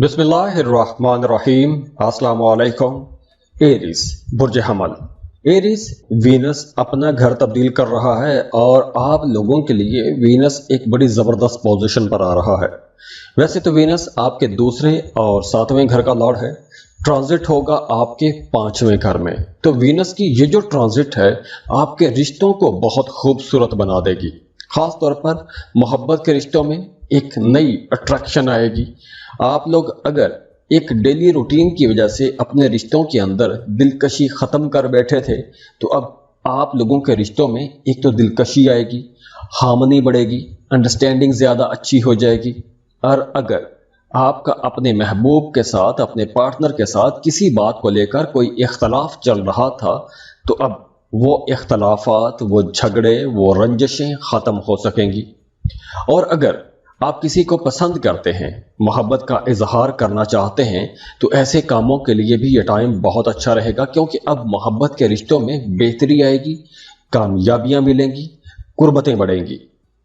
बिस्मिल्लाहिर्रहमानिर्रहीम। अस्सलाम वालेकुम। एरीज बुर्ज हमल। एरीज वीनस अपना घर तब्दील कर रहा है और आप लोगों के लिए वीनस एक बड़ी ज़बरदस्त पोजीशन पर आ रहा है। वैसे तो वीनस आपके दूसरे और सातवें घर का लॉर्ड है, ट्रांजिट होगा आपके पांचवें घर में। तो वीनस की ये जो ट्रांजिट है आपके रिश्तों को बहुत खूबसूरत बना देगी। खास तौर पर मोहब्बत के रिश्तों में एक नई अट्रैक्शन आएगी। आप लोग अगर एक डेली रूटीन की वजह से अपने रिश्तों के अंदर दिलकशी ख़त्म कर बैठे थे, तो अब आप लोगों के रिश्तों में एक तो दिलकशी आएगी, हार्मनी बढ़ेगी, अंडरस्टैंडिंग ज़्यादा अच्छी हो जाएगी। और अगर आपका अपने महबूब के साथ, अपने पार्टनर के साथ किसी बात को लेकर कोई इख्तलाफ चल रहा था, तो अब वो इख्तलाफात, वो झगड़े, वो रंजिशें ख़त्म हो सकेंगी। और अगर आप किसी को पसंद करते हैं, मोहब्बत का इजहार करना चाहते हैं, तो ऐसे कामों के लिए भी ये टाइम बहुत अच्छा रहेगा, क्योंकि अब मोहब्बत के रिश्तों में बेहतरी आएगी, कामयाबियां मिलेंगी, कुर्बतें बढ़ेंगी।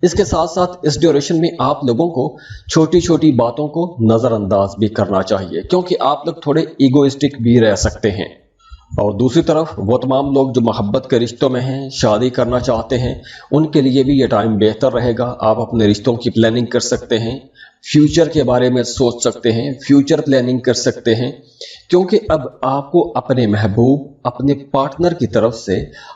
इसके साथ साथ इस ड्यूरेशन में आप लोगों को छोटी छोटी बातों को नज़रअंदाज भी करना चाहिए, क्योंकि आप लोग थोड़े ईगोइस्टिक भी रह सकते हैं। और दूसरी तरफ वो तमाम लोग जो मोहब्बत के रिश्तों में हैं, शादी करना चाहते हैं, उनके लिए भी ये टाइम बेहतर रहेगा। आप अपने रिश्तों की प्लानिंग कर सकते हैं, फ्यूचर के बारे में सोच सकते हैं, फ्यूचर प्लानिंग कर सकते हैं, क्योंकि अब आपको अपने महबूब, अपने पार्टनर की तरफ से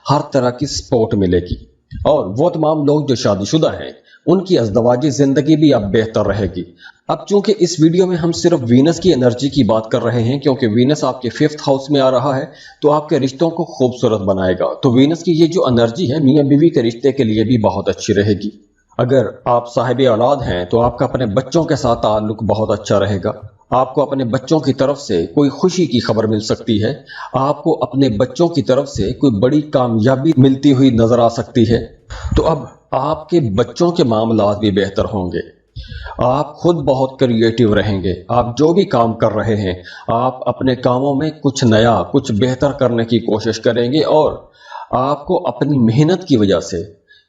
हर तरह की सपोर्ट मिलेगी। और वो तमाम लोग जो शादीशुदा हैं, उनकी अज़दवाजी ज़िंदगी भी अब बेहतर रहेगी। अब चूंकि इस वीडियो में हम सिर्फ वीनस की एनर्जी की बात कर रहे हैं, क्योंकि वीनस आपके 5th हाउस में आ रहा है, तो आपके रिश्तों को खूबसूरत बनाएगा। तो वीनस की ये जो एनर्जी है मियां बीवी के रिश्ते के लिए भी बहुत अच्छी रहेगी। अगर आप साहिब औलाद हैं तो आपका अपने बच्चों के साथ ताल्लुक बहुत अच्छा रहेगा। आपको अपने बच्चों की तरफ से कोई खुशी की खबर मिल सकती है, आपको अपने बच्चों की तरफ से कोई बड़ी कामयाबी मिलती हुई नजर आ सकती है। तो अब आपके बच्चों के मामलात भी बेहतर होंगे। आप खुद बहुत क्रिएटिव रहेंगे। आप जो भी काम कर रहे हैं, आप अपने कामों में कुछ नया, कुछ बेहतर करने की कोशिश करेंगे और आपको अपनी मेहनत की वजह से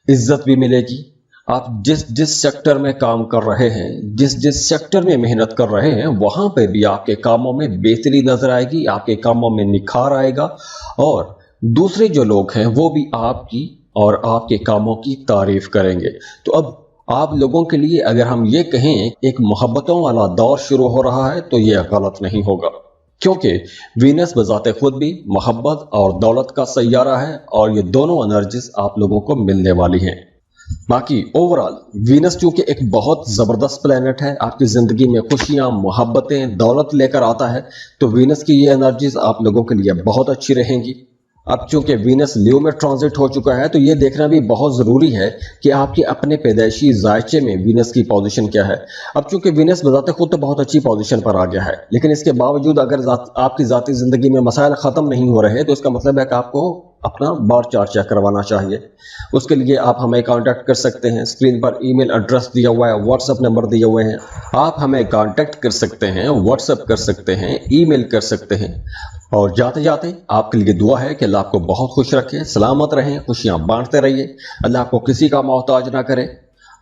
इज्जत भी मिलेगी। आप जिस जिस सेक्टर में काम कर रहे हैं, जिस जिस सेक्टर में मेहनत कर रहे हैं, वहां पे भी आपके कामों में बेहतरी नजर आएगी, आपके कामों में निखार आएगा और दूसरे जो लोग हैं वो भी आपकी और आपके कामों की तारीफ करेंगे। तो अब आप लोगों के लिए अगर हम ये कहें एक मोहब्बतों वाला दौर शुरू हो रहा है, तो ये गलत नहीं होगा, क्योंकि वीनस बजाते खुद भी मोहब्बत और दौलत का सैयारा है और ये दोनों एनर्जीज आप लोगों को मिलने वाली हैं। बाकी ओवरऑल वीनस चूंकि एक बहुत जबरदस्त प्लेनेट है, आपकी जिंदगी में खुशियां, मोहब्बतें, दौलत लेकर आता है, तो वीनस की ये एनर्जीज आप लोगों के लिए बहुत अच्छी रहेंगी। अब चूंकि वीनस लियो में ट्रांजिट हो चुका है, तो ये देखना भी बहुत ज़रूरी है कि आपके अपने पैदाइशी जायचे में वीनस की पोजीशन क्या है। अब चूंकि वीनस बजाते खुद तो बहुत अच्छी पोजीशन पर आ गया है, लेकिन इसके बावजूद अगर आपकी ज़ाती ज़िंदगी में मसाइल ख़त्म नहीं हो रहे, तो इसका मतलब है कि आपको अपना बार चार्ट चेक करवाना चाहिए। उसके लिए आप हमें कांटेक्ट कर सकते हैं। स्क्रीन पर ईमेल एड्रेस दिया हुआ है, व्हाट्सएप नंबर दिए हुए हैं, आप हमें कांटेक्ट कर सकते हैं, व्हाट्सएप कर सकते हैं, ईमेल कर सकते हैं। और जाते जाते आपके लिए दुआ है कि अल्लाह आपको बहुत खुश रखे, सलामत रहें, खुशियां बांटते रहिए, अल्लाह आपको किसी का मोहताज ना करे।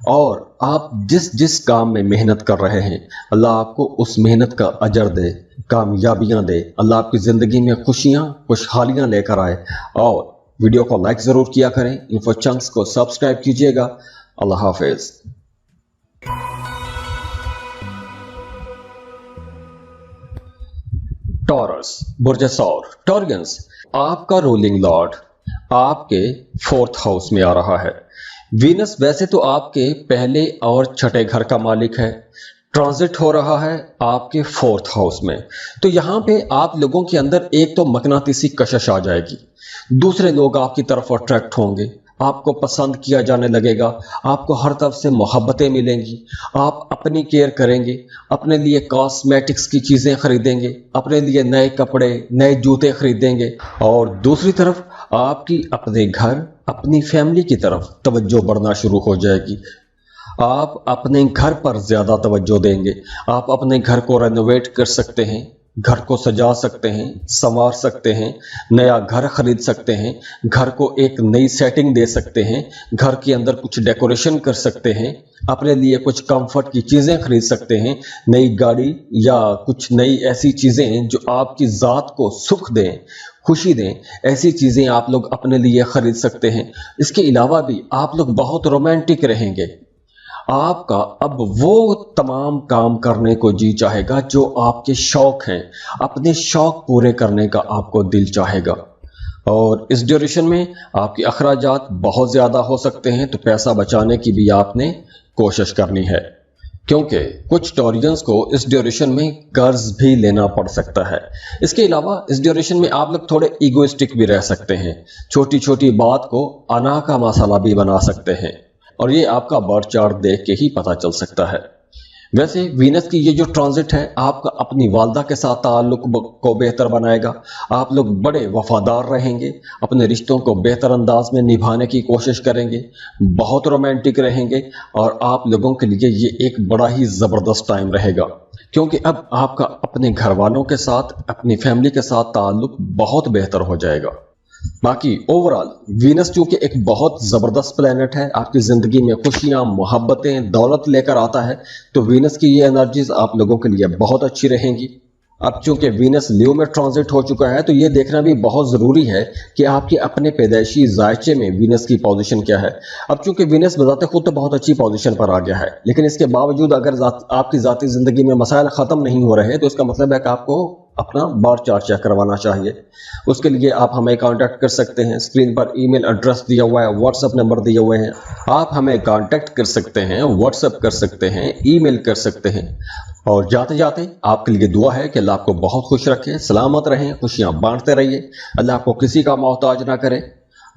और आप जिस जिस काम में मेहनत कर रहे हैं, अल्लाह आपको उस मेहनत का अजर दे, कामयाबियां दे, अल्लाह आपकी ज़िंदगी में खुशियां, खुशहालियां लेकर आए। और वीडियो को लाइक ज़रूर किया करें, इन्फो चंक्स को सब्सक्राइब कीजिएगा। अल्लाह हाफिज़। टॉरस बुर्ज सौर। टॉरियंस, आपका रूलिंग लॉर्ड आपके 4th हाउस में आ रहा है। वीनस वैसे तो आपके पहले और छठे घर का मालिक है, ट्रांजिट हो रहा है आपके 4th हाउस में। तो यहाँ पे आप लोगों के अंदर एक तो मकनातीसी कशिश आ जाएगी, दूसरे लोग आपकी तरफ अट्रैक्ट होंगे, आपको पसंद किया जाने लगेगा, आपको हर तरफ से मोहब्बतें मिलेंगी, आप अपनी केयर करेंगे, अपने लिए कॉस्मेटिक्स की चीज़ें खरीदेंगे, अपने लिए नए कपड़े, नए जूते खरीदेंगे। और दूसरी तरफ आपकी अपने घर, अपनी फैमिली की तरफ तवज्जो बढ़ना शुरू हो जाएगी। आप अपने घर पर ज़्यादा तवज्जो देंगे, आप अपने घर को रेनोवेट कर सकते हैं, घर को सजा सकते हैं, संवार सकते हैं, नया घर खरीद सकते हैं, घर को एक नई सेटिंग दे सकते हैं, घर के अंदर कुछ डेकोरेशन कर सकते हैं, अपने लिए कुछ कंफर्ट की चीज़ें खरीद सकते हैं, नई गाड़ी या कुछ नई ऐसी चीज़ें जो आपकी ज़ात को सुख दें, खुशी दें, ऐसी चीज़ें आप लोग अपने लिए खरीद सकते हैं। इसके अलावा भी आप लोग बहुत रोमांटिक रहेंगे। आपका अब वो तमाम काम करने को जी चाहेगा जो आपके शौक हैं, अपने शौक पूरे करने का आपको दिल चाहेगा। और इस ड्यूरेशन में आपके अखराजात बहुत ज़्यादा हो सकते हैं, तो पैसा बचाने की भी आपने कोशिश करनी है, क्योंकि कुछ टॉरियंस को इस ड्यूरेशन में कर्ज भी लेना पड़ सकता है। इसके अलावा इस ड्यूरेशन में आप लोग थोड़े ईगोइस्टिक भी रह सकते हैं, छोटी छोटी बात को अना का मसाला भी बना सकते हैं, और ये आपका बर्थ चार्ट देख के ही पता चल सकता है। वैसे वीनस की ये जो ट्रांजिट है आपका अपनी वालदा के साथ ताल्लुक को बेहतर बनाएगा। आप लोग बड़े वफादार रहेंगे, अपने रिश्तों को बेहतर अंदाज में निभाने की कोशिश करेंगे, बहुत रोमांटिक रहेंगे, और आप लोगों के लिए ये एक बड़ा ही ज़बरदस्त टाइम रहेगा, क्योंकि अब आपका अपने घर वालों के साथ, अपनी फैमिली के साथ ताल्लुक बहुत बेहतर हो जाएगा। बाकी ओवरऑल वीनस चूंकि एक बहुत ज़बरदस्त प्लेनेट है, आपकी ज़िंदगी में खुशियाँ, मोहब्बतें, दौलत लेकर आता है, तो वीनस की ये एनर्जीज आप लोगों के लिए बहुत अच्छी रहेंगी। अब चूंकि वीनस लियो में ट्रांजिट हो चुका है, तो ये देखना भी बहुत ज़रूरी है कि आपके अपने पैदाइशी जायचे में वीनस की पोजीशन क्या है। अब चूंकि वीनस बजाते खुद तो बहुत अच्छी पोजीशन पर आ गया है, लेकिन इसके बावजूद अगर आपकी ज़ाती ज़िंदगी में मसाइल ख़त्म नहीं हो रहे, तो इसका मतलब है कि आपको अपना बर्थ चार्ट चेक करवाना चाहिए। उसके लिए आप हमें कांटेक्ट कर सकते हैं। स्क्रीन पर ईमेल एड्रेस दिया हुआ है, व्हाट्सएप नंबर दिए हुए हैं, आप हमें कांटेक्ट कर सकते हैं, व्हाट्सएप कर सकते हैं, ईमेल कर सकते हैं। और जाते जाते आपके लिए दुआ है कि अल्लाह आपको बहुत खुश रखे, सलामत रहें, खुशियां बांटते रहिए, अल्लाह आपको किसी का मोहताज ना करे,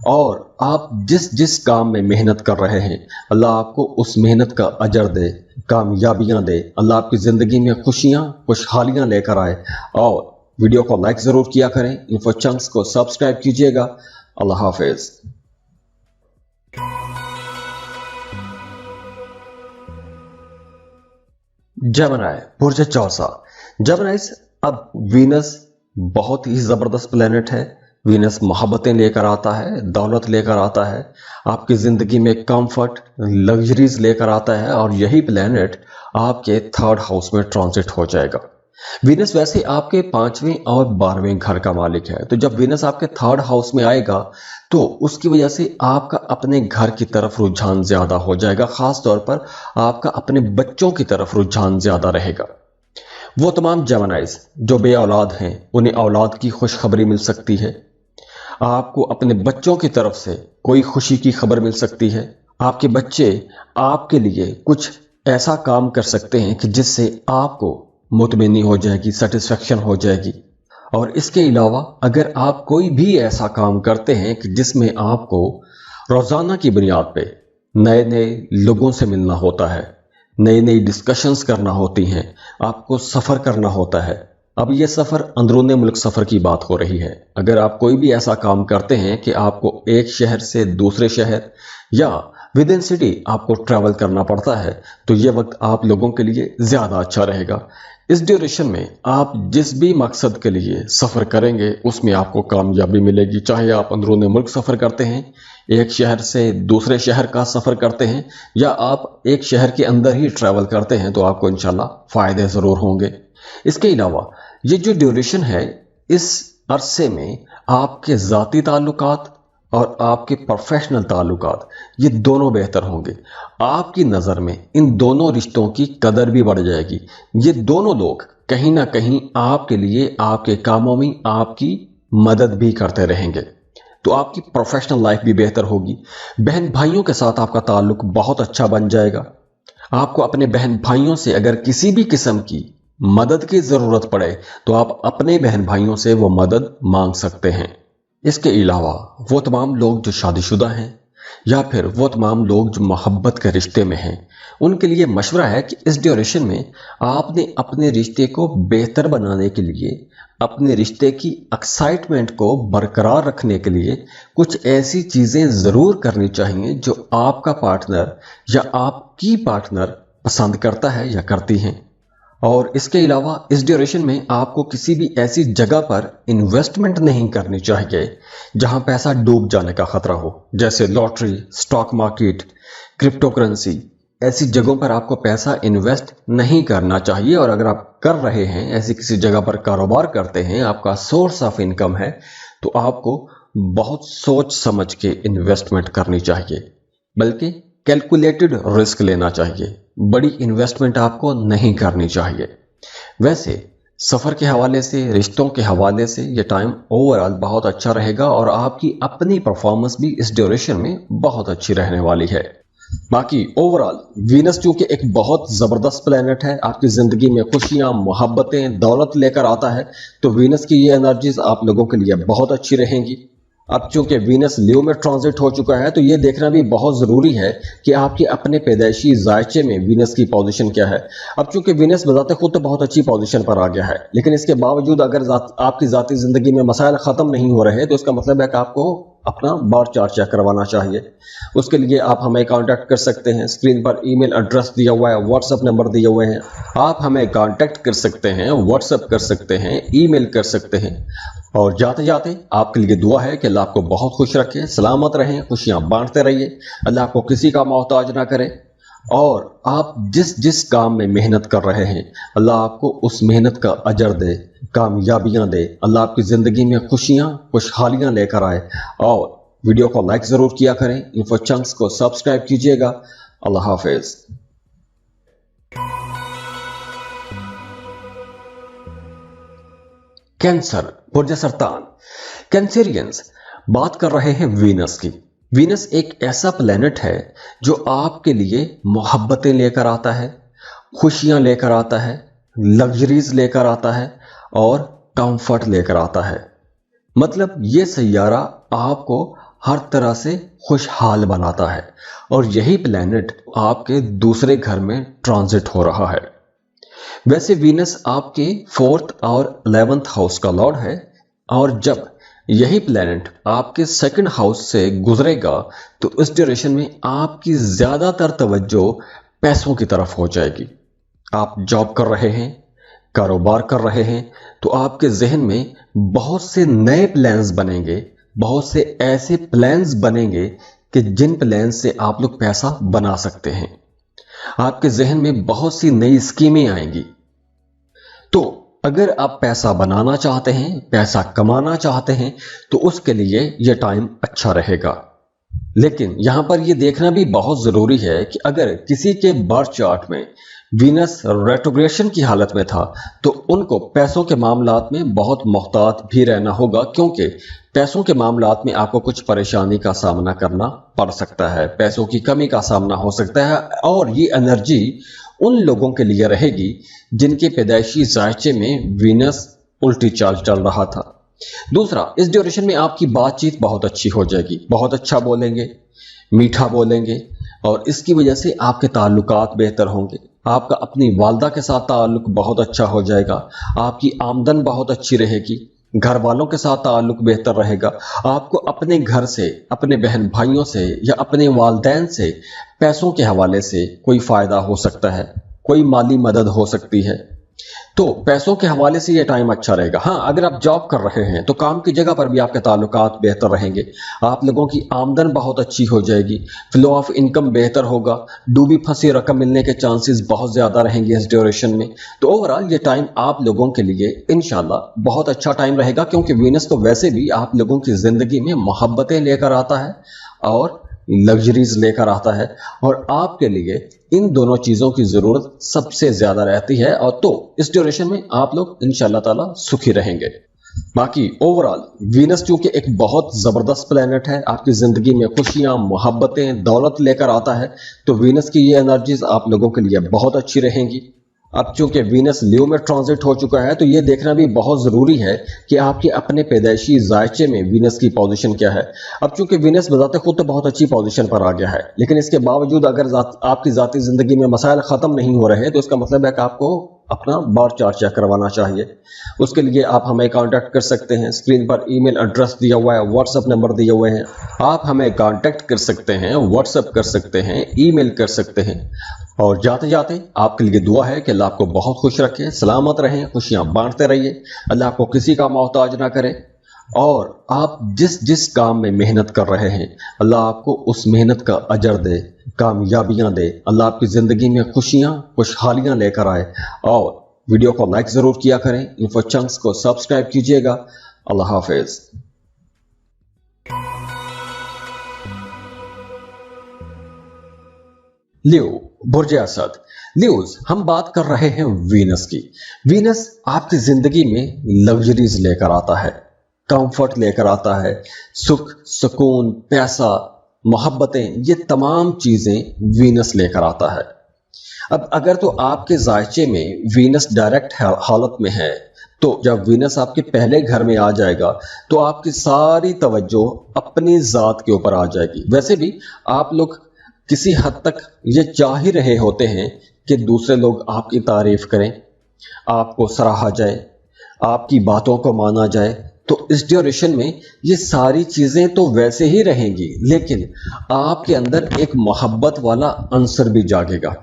और आप जिस जिस काम में मेहनत कर रहे हैं अल्लाह आपको उस मेहनत का अजर दे, कामयाबियां दे, अल्लाह आपकी ज़िंदगी में खुशियां, खुशहालियां लेकर आए। और वीडियो को लाइक ज़रूर किया करें, इन्फो चंक्स को सब्सक्राइब कीजिएगा। अल्लाह हाफिज़। जेमिनी बुर्ज चौसा। जेमिनीज, अब वीनस बहुत ही ज़बरदस्त प्लेनेट है। वीनस मोहब्बतें लेकर आता है, दौलत लेकर आता है, आपकी ज़िंदगी में कंफर्ट, लग्जरीज लेकर आता है, और यही प्लेनेट आपके थर्ड हाउस में ट्रांजिट हो जाएगा। वीनस वैसे आपके 5वें और 12वें घर का मालिक है, तो जब वीनस आपके थर्ड हाउस में आएगा तो उसकी वजह से आपका अपने घर की तरफ रुझान ज़्यादा हो जाएगा, ख़ास तौर पर आपका अपने बच्चों की तरफ रुझान ज़्यादा रहेगा। वो तमाम जेमिनीज जो बे औलाद हैं उन्हें औलाद की खुशखबरी मिल सकती है, आपको अपने बच्चों की तरफ से कोई खुशी की खबर मिल सकती है, आपके बच्चे आपके लिए कुछ ऐसा काम कर सकते हैं कि जिससे आपको मुतमईनी हो जाएगी, सेटिस्फेक्शन हो जाएगी। और इसके अलावा अगर आप कोई भी ऐसा काम करते हैं कि जिसमें आपको रोज़ाना की बुनियाद पे नए नए लोगों से मिलना होता है, नई नई डिस्कशंस करना होती हैं, आपको सफ़र करना होता है। अब ये सफ़र अंदरूनी मुल्क सफ़र की बात हो रही है। अगर आप कोई भी ऐसा काम करते हैं कि आपको एक शहर से दूसरे शहर या विद इन सिटी आपको ट्रैवल करना पड़ता है, तो ये वक्त आप लोगों के लिए ज़्यादा अच्छा रहेगा। इस ड्यूरेशन में आप जिस भी मकसद के लिए सफ़र करेंगे उसमें आपको कामयाबी मिलेगी, चाहे आप अंदरूनी मुल्क सफ़र करते हैं, एक शहर से दूसरे शहर का सफ़र करते हैं, या आप एक शहर के अंदर ही ट्रैवल करते हैं, तो आपको इंशाल्लाह फ़ायदे ज़रूर होंगे। इसके अलावा ये जो ड्यूरेशन है, इस अरसे में आपके ज़ाती ताल्लुकात और आपके प्रोफेशनल ताल्लुकात ये दोनों बेहतर होंगे। आपकी नज़र में इन दोनों रिश्तों की कदर भी बढ़ जाएगी। ये दोनों लोग कहीं ना कहीं आपके लिए, आपके कामों में आपकी मदद भी करते रहेंगे, तो आपकी प्रोफेशनल लाइफ भी बेहतर होगी। बहन भाइयों के साथ आपका ताल्लुक बहुत अच्छा बन जाएगा। आपको अपने बहन भाइयों से अगर किसी भी किस्म की मदद की ज़रूरत पड़े तो आप अपने बहन भाइयों से वो मदद मांग सकते हैं। इसके अलावा वो तमाम लोग जो शादीशुदा हैं या फिर वो तमाम लोग जो मोहब्बत के रिश्ते में हैं, उनके लिए मशवरा है कि इस ड्यूरेशन में आपने अपने रिश्ते को बेहतर बनाने के लिए, अपने रिश्ते की एक्साइटमेंट को बरकरार रखने के लिए कुछ ऐसी चीज़ें ज़रूर करनी चाहिए जो आपका पार्टनर या आपकी पार्टनर पसंद करता है या करती हैं। اور اس کے علاوہ اس ڈیوریشن میں آپ کو کسی بھی ایسی جگہ پر انویسٹمنٹ نہیں کرنی چاہیے جہاں پیسہ ڈوب جانے کا خطرہ ہو، جیسے lottery, stock market, crypto currency. ایسی جگہوں پر آپ کو پیسہ انویسٹ نہیں کرنا چاہیے، اور اگر آپ کر رہے ہیں، ایسی کسی جگہ پر کاروبار کرتے ہیں، آپ کا سورس آف انکم ہے، تو آپ کو بہت سوچ سمجھ کے انویسٹمنٹ کرنی چاہیے، بلکہ کیلکولیٹڈ رسک لینا چاہیے۔ بڑی انویسٹمنٹ آپ کو نہیں کرنی چاہیے۔ ویسے سفر کے حوالے سے، رشتوں کے حوالے سے یہ ٹائم اوورآل بہت اچھا رہے گا، اور آپ کی اپنی پرفارمنس بھی اس ڈیوریشن میں بہت اچھی رہنے والی ہے۔ باقی اوورآل وینس چونکہ ایک بہت زبردست پلینٹ ہے، آپ کی زندگی میں خوشیاں، محبتیں، دولت لے کر آتا ہے، تو وینس کی یہ انرجیز آپ لوگوں کے لیے بہت اچھی رہیں گی۔ اب چونکہ وینس لیو میں ٹرانزٹ ہو چکا ہے، تو یہ دیکھنا بھی بہت ضروری ہے کہ آپ کے اپنے پیدائشی ذائچے میں وینس کی پوزیشن کیا ہے۔ اب چونکہ وینس بذات خود تو بہت اچھی پوزیشن پر آ گیا ہے، لیکن اس کے باوجود اگر آپ کی ذاتی زندگی میں مسائل ختم نہیں ہو رہے، تو اس کا مطلب ہے کہ آپ کو اپنا بار چارٹ چیک کروانا چاہیے۔ اس کے لیے آپ ہمیں کانٹیکٹ کر سکتے ہیں، اسکرین پر ای میل ایڈریس دیا ہوا ہے، واٹس ایپ نمبر دیے ہوئے ہیں، آپ ہمیں کانٹیکٹ کر سکتے ہیں، واٹس ایپ کر سکتے ہیں، ای میل کر سکتے ہیں۔ اور جاتے جاتے آپ کے لیے دعا ہے کہ اللہ آپ کو بہت خوش رکھے، سلامت رہیں، خوشیاں بانٹتے رہیے، اللہ آپ کو کسی کا محتاج نہ کرے، اور آپ جس کام میں محنت کر رہے ہیں، اللہ آپ کو اس محنت کا اجر دے، کامیابیاں دے، اللہ آپ کی زندگی میں خوشیاں، خوشحالیاں لے کر آئے۔ اور ویڈیو کو لائک ضرور کیا کریں، انفو چنکس کو سبسکرائب کیجیے گا۔ اللہ حافظ۔ کینسر، برج سرطان، کینسرینز بات کر رہے ہیں وینس کی۔ وینس ایک ایسا پلینٹ ہے جو آپ کے لیے محبتیں لے کر آتا ہے، خوشیاں لے کر آتا ہے، لگژریز لے کر آتا ہے، اور کمفرٹ لے کر آتا ہے۔ مطلب یہ سیارہ آپ کو ہر طرح سے خوشحال بناتا ہے، اور یہی پلینٹ آپ کے دوسرے گھر میں ٹرانزٹ ہو رہا ہے۔ ویسے وینس آپ کے 4th اور 11th ہاؤس کا لارڈ ہے، اور جب یہی پلینٹ آپ کے 2nd ہاؤس سے گزرے گا تو اس ڈیوریشن میں آپ کی زیادہ تر توجہ پیسوں کی طرف ہو جائے گی۔ آپ جاب کر رہے ہیں، کاروبار کر رہے ہیں، تو آپ کے ذہن میں بہت سے نئے پلانز بنیں گے، بہت سے ایسے پلانز بنیں گے کہ جن پلانز سے آپ لوگ پیسہ بنا سکتے ہیں۔ آپ کے ذہن میں بہت سی نئی اسکیمیں آئیں گی۔ تو اگر آپ پیسہ بنانا چاہتے ہیں، پیسہ کمانا چاہتے ہیں، تو اس کے لیے یہ ٹائم اچھا رہے گا۔ لیکن یہاں پر یہ دیکھنا بھی بہت ضروری ہے کہ اگر کسی کے برتھ چارٹ میں وینس ریٹروگریشن کی حالت میں تھا، تو ان کو پیسوں کے معاملات میں بہت محتاط بھی رہنا ہوگا، کیونکہ پیسوں کے معاملات میں آپ کو کچھ پریشانی کا سامنا کرنا پڑ سکتا ہے، پیسوں کی کمی کا سامنا ہو سکتا ہے، اور یہ انرجی ان لوگوں کے لیے رہے گی جن کے پیدائشی ذائچے میں وینس الٹی چال چل رہا تھا۔ دوسرا، اس ڈیوریشن میں آپ کی بات چیت بہت اچھی ہو جائے گی، بہت اچھا بولیں گے، میٹھا بولیں گے، اور اس کی وجہ سے آپ کے تعلقات بہتر ہوں گے۔ آپ کا اپنی والدہ کے ساتھ تعلق بہت اچھا ہو جائے گا، آپ کی آمدن بہت اچھی رہے گی، گھر والوں کے ساتھ تعلق بہتر رہے گا، آپ کو اپنے گھر سے، اپنے بہن بھائیوں سے یا اپنے والدین سے پیسوں کے حوالے سے کوئی فائدہ ہو سکتا ہے، کوئی مالی مدد ہو سکتی ہے۔ تو پیسوں کے حوالے سے یہ ٹائم اچھا رہے گا۔ ہاں، اگر آپ جاب کر رہے ہیں تو کام کی جگہ پر بھی آپ کے تعلقات بہتر رہیں گے، آپ لوگوں کی آمدن بہت اچھی ہو جائے گی، فلو آف انکم بہتر ہوگا، ڈوبی پھنسی رقم ملنے کے چانسز بہت زیادہ رہیں گے اس ڈیوریشن میں۔ تو اوورآل یہ ٹائم آپ لوگوں کے لیے انشاءاللہ بہت اچھا ٹائم رہے گا، کیونکہ وینس تو ویسے بھی آپ لوگوں کی زندگی میں محبتیں لے کر آتا ہے اور لگژریز لے کر آتا ہے، اور آپ کے لیے ان دونوں چیزوں کی ضرورت سب سے زیادہ رہتی ہے، اور تو اس ڈیوریشن میں آپ لوگ انشاءاللہ تعالی سکھی رہیں گے۔ باقی اوورآل وینس چونکہ ایک بہت زبردست پلینٹ ہے، آپ کی زندگی میں خوشیاں، محبتیں، دولت لے کر آتا ہے، تو وینس کی یہ انرجیز آپ لوگوں کے لیے بہت اچھی رہیں گی۔ اب چونکہ وینس لیو میں ٹرانزٹ ہو چکا ہے، تو یہ دیکھنا بھی بہت ضروری ہے کہ آپ کے اپنے پیدائشی ذائچے میں وینس کی پوزیشن کیا ہے۔ اب چونکہ وینس بذات خود تو بہت اچھی پوزیشن پر آ گیا ہے، لیکن اس کے باوجود اگر آپ کی ذاتی زندگی میں مسائل ختم نہیں ہو رہے، تو اس کا مطلب ہے کہ آپ کو اپنا بار چارٹ چیک کروانا چاہیے. اس کے لیے آپ ہمیں کانٹیکٹ کر سکتے ہیں. اسکرین پر ای میل ایڈریس دیا ہوا ہے, واٹس ایپ نمبر دیے ہوئے ہیں. آپ ہمیں کانٹیکٹ کر سکتے ہیں, واٹس ایپ کر سکتے ہیں, ای میل کر سکتے ہیں. اور جاتے جاتے آپ کے لیے دعا ہے کہ اللہ آپ کو بہت خوش رکھے, سلامت رہیں, خوشیاں بانٹتے رہیے, اللہ آپ کو کسی کا محتاج نہ کرے. اور آپ جس کام میں محنت کر رہے ہیں اللہ آپ کو اس محنت کا اجر دے, کامیابیاں دے. اللہ آپ کی زندگی میں خوشیاں, خوشحالیاں لے کر آئے. اور ویڈیو کو لائک ضرور کیا کریں, انفو چنکس کو سبسکرائب کیجیے گا. اللہ حافظ. لیو برج اسد. لیوز, ہم بات کر رہے ہیں وینس کی. وینس آپ کی زندگی میں لگژریز لے کر آتا ہے, کمفرٹ لے کر آتا ہے, سکھ, سکون, پیسہ, محبتیں, یہ تمام چیزیں وینس لے کر آتا ہے. اب اگر تو آپ کے ذائچے میں وینس ڈائریکٹ حالت میں ہے تو جب وینس آپ کے پہلے گھر میں آ جائے گا تو آپ کی ساری توجہ اپنی ذات کے اوپر آ جائے گی. ویسے بھی آپ لوگ کسی حد تک یہ چاہ ہی رہے ہوتے ہیں کہ دوسرے لوگ آپ کی تعریف کریں, آپ کو سراہا جائے, آپ کی باتوں کو مانا جائے. تو اس ڈیوریشن میں یہ ساری چیزیں تو ویسے ہی رہیں گی, لیکن آپ کے اندر ایک محبت والا عنصر بھی جاگے گا.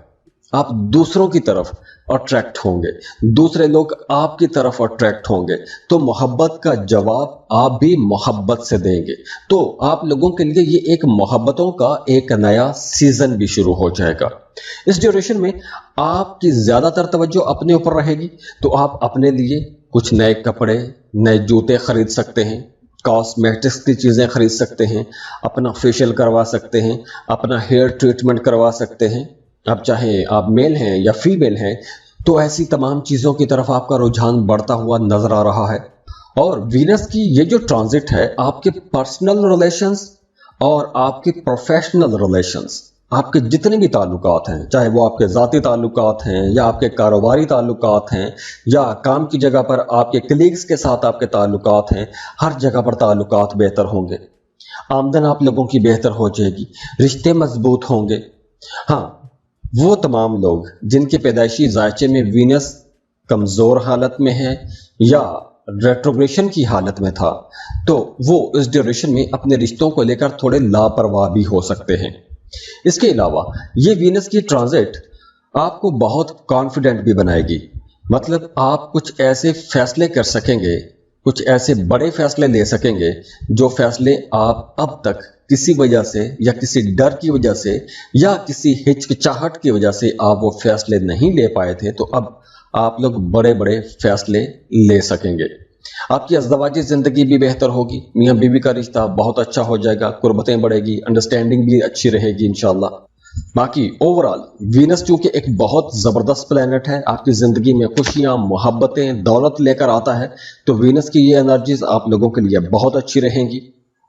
آپ دوسروں کی طرف اٹریکٹ ہوں گے, دوسرے لوگ آپ کی طرف اٹریکٹ ہوں گے, تو محبت کا جواب آپ بھی محبت سے دیں گے. تو آپ لوگوں کے لیے یہ ایک محبتوں کا ایک نیا سیزن بھی شروع ہو جائے گا. اس ڈیوریشن میں آپ کی زیادہ تر توجہ اپنے اوپر رہے گی, تو آپ اپنے لیے کچھ نئے کپڑے, نئے جوتے خرید سکتے ہیں, کاسمیٹکس کی چیزیں خرید سکتے ہیں, اپنا فیشیل کروا سکتے ہیں, اپنا ہیئر ٹریٹمنٹ کروا سکتے ہیں. اب چاہے آپ میل ہیں یا فیمیل ہیں تو ایسی تمام چیزوں کی طرف آپ کا رجحان بڑھتا ہوا نظر آ رہا ہے. اور وینس کی یہ جو ٹرانزٹ ہے آپ کے پرسنل ریلیشنز اور آپ کے پروفیشنل ریلیشنز, آپ کے جتنے بھی تعلقات ہیں, چاہے وہ آپ کے ذاتی تعلقات ہیں یا آپ کے کاروباری تعلقات ہیں یا کام کی جگہ پر آپ کے کلیگز کے ساتھ آپ کے تعلقات ہیں, ہر جگہ پر تعلقات بہتر ہوں گے. آمدن آپ لوگوں کی بہتر ہو جائے گی, رشتے مضبوط ہوں گے. ہاں, وہ تمام لوگ جن کے پیدائشی ذائچے میں وینس کمزور حالت میں ہے یا ریٹروگریشن کی حالت میں تھا تو وہ اس ڈیوریشن میں اپنے رشتوں کو لے کر تھوڑے لاپرواہ بھی ہو سکتے ہیں. اس کے علاوہ یہ وینس کی ٹرانزٹ آپ کو بہت کانفیڈنٹ بھی بنائے گی. مطلب آپ کچھ ایسے فیصلے کر سکیں گے, کچھ ایسے بڑے فیصلے لے سکیں گے جو فیصلے آپ اب تک کسی وجہ سے یا کسی ڈر کی وجہ سے یا کسی ہچکچاہٹ کی وجہ سے آپ وہ فیصلے نہیں لے پائے تھے, تو اب آپ لوگ بڑے بڑے فیصلے لے سکیں گے. آپ کی ازدواجی زندگی بھی بہتر ہوگی, میاں بیوی کا رشتہ بہت اچھا ہو جائے گا, قربتیں بڑھے گی, انڈرسٹینڈنگ بھی اچھی رہے گی انشاءاللہ. باقی اوورال وینس چونکہ ایک بہت زبردست پلینٹ ہے, آپ کی زندگی میں خوشیاں, محبتیں, دولت لے کر آتا ہے, تو وینس کی یہ انرجیز آپ لوگوں کے لیے بہت اچھی رہیں گی.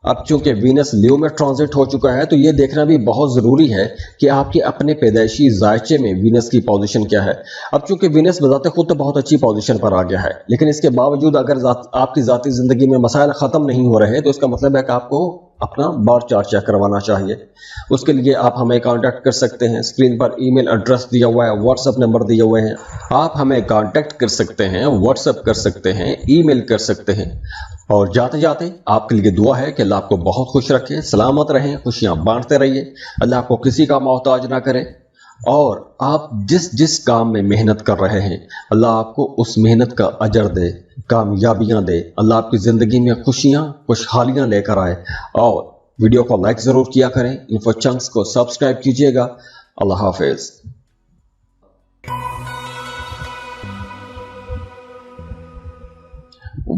اب چونکہ وینس لیو میں ٹرانزٹ ہو چکا ہے تو یہ دیکھنا بھی بہت ضروری ہے کہ آپ کے اپنے پیدائشی ذائچے میں وینس کی پوزیشن کیا ہے. اب چونکہ وینس بذات خود تو بہت اچھی پوزیشن پر آ گیا ہے, لیکن اس کے باوجود اگر آپ کی ذاتی زندگی میں مسائل ختم نہیں ہو رہے تو اس کا مطلب ہے کہ آپ کو اپنا بار چارٹ چیک کروانا چاہیے. اس کے لیے آپ ہمیں کانٹیکٹ کر سکتے ہیں. اسکرین پر ای میل ایڈریس دیا ہوا ہے, واٹس ایپ نمبر دیے ہوئے ہیں. آپ ہمیں کانٹیکٹ کر سکتے ہیں, واٹس ایپ کر سکتے ہیں, ای میل کر سکتے ہیں. اور جاتے جاتے آپ کے لیے دعا ہے کہ اللہ آپ کو بہت خوش رکھے, سلامت رہیں, خوشیاں بانٹتے رہیے, اللہ آپ کو کسی کا محتاج نہ کرے. اور آپ جس کام میں محنت کر رہے ہیں اللہ آپ کو اس محنت کا اجر دے, کامیابیاں دے. اللہ آپ کی زندگی میں خوشیاں, خوشحالیاں لے کر آئے. اور ویڈیو کو لائک ضرور کیا کریں, انفو چنکس کو سبسکرائب کیجیے گا. اللہ حافظ.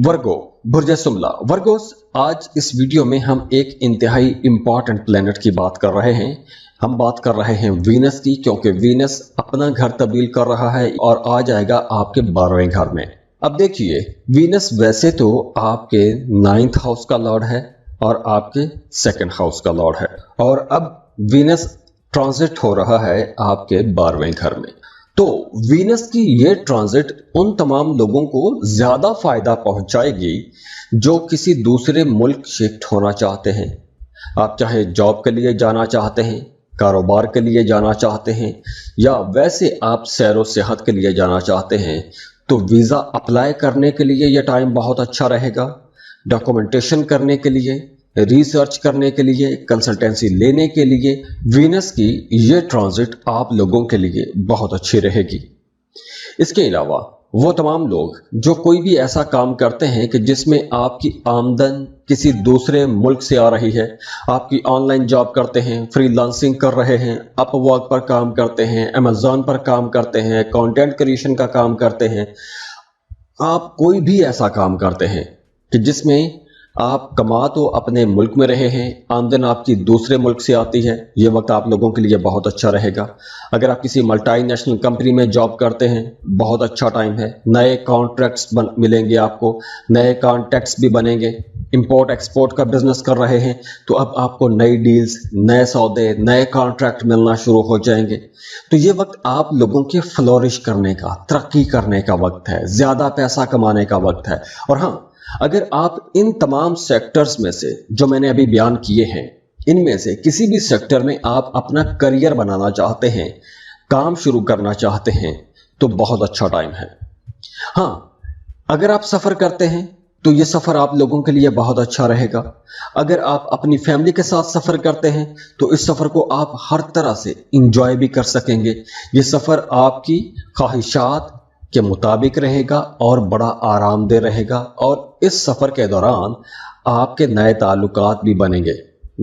ورگو برج سملا. ورگوس, آج اس ویڈیو میں ہم ایک انتہائی امپورٹنٹ پلینٹ کی بات کر رہے ہیں. ہم بات کر رہے ہیں وینس کی, کیونکہ وینس اپنا گھر تبدیل کر رہا ہے اور آ جائے گا آپ کے 12ویں گھر میں. اب دیکھیے, وینس ویسے تو آپ کے 9th ہاؤس کا لارڈ ہے اور آپ کے 2nd ہاؤس کا لارڈ ہے, اور اب وینس ٹرانزٹ ہو رہا ہے آپ کے 12ویں گھر میں. تو وینس کی یہ ٹرانزٹ ان تمام لوگوں کو زیادہ فائدہ پہنچائے گی جو کسی دوسرے ملک شفٹ ہونا چاہتے ہیں. آپ چاہے جاب کے لیے جانا چاہتے ہیں कारोबार के लिए जाना चाहते हैं या वैसे आप सैर व सेहत के लिए जाना चाहते हैं तो वीज़ा अप्लाई करने के लिए यह टाइम बहुत अच्छा रहेगा। डॉक्यूमेंटेशन करने के लिए, रिसर्च करने के लिए, कंसल्टेंसी लेने के लिए वीनस की ये ट्रांजिट आप लोगों के लिए बहुत अच्छी रहेगी। इसके अलावा वो तमाम लोग जो कोई भी ऐसा काम करते हैं कि जिसमें आपकी आमदन किसी दूसरे मुल्क से आ रही है, आपकी ऑनलाइन जॉब करते हैं, फ्रीलांसिंग कर रहे हैं, अपवर्क पर काम करते हैं, अमेज़न पर काम करते हैं, कंटेंट क्रिएशन का काम करते हैं, आप कोई भी ऐसा काम करते हैं कि जिसमें आप कमा तो अपने मुल्क में रहे हैं, आमदन आपकी दूसरे मुल्क से आती है, ये वक्त आप लोगों के लिए बहुत अच्छा रहेगा। अगर आप किसी मल्टीनेशनल कंपनी में जॉब करते हैं, बहुत अच्छा टाइम है। नए कॉन्ट्रैक्ट्स मिलेंगे आपको, नए कॉन्टैक्ट्स भी बनेंगे। इंपोर्ट एक्सपोर्ट का बिजनेस कर रहे हैं तो अब आपको नई डील्स, नए सौदे, नए कॉन्ट्रैक्ट मिलना शुरू हो जाएंगे। तो ये वक्त आप लोगों के फ्लोरिश करने का, तरक्की करने का वक्त है, ज्यादा पैसा कमाने का वक्त है। और हाँ, अगर आप इन तमाम सेक्टर्स में से जो मैंने अभी बयान किए हैं, इनमें से किसी भी सेक्टर में आप अपना करियर बनाना चाहते हैं, काम शुरू करना चाहते हैं, तो बहुत अच्छा टाइम है। हाँ, अगर आप सफर करते हैं तो ये सफर आप लोगों के लिए बहुत अच्छा रहेगा। अगर आप अपनी फैमिली के साथ सफर करते हैं तो इस सफर को आप हर तरह से इंजॉय भी कर सकेंगे। ये सफर आपकी ख्वाहिशात के मुताबिक रहेगा और बड़ा आरामदेह रहेगा और इस सफर के दौरान आपके नए ताल्लुकात भी बनेंगे।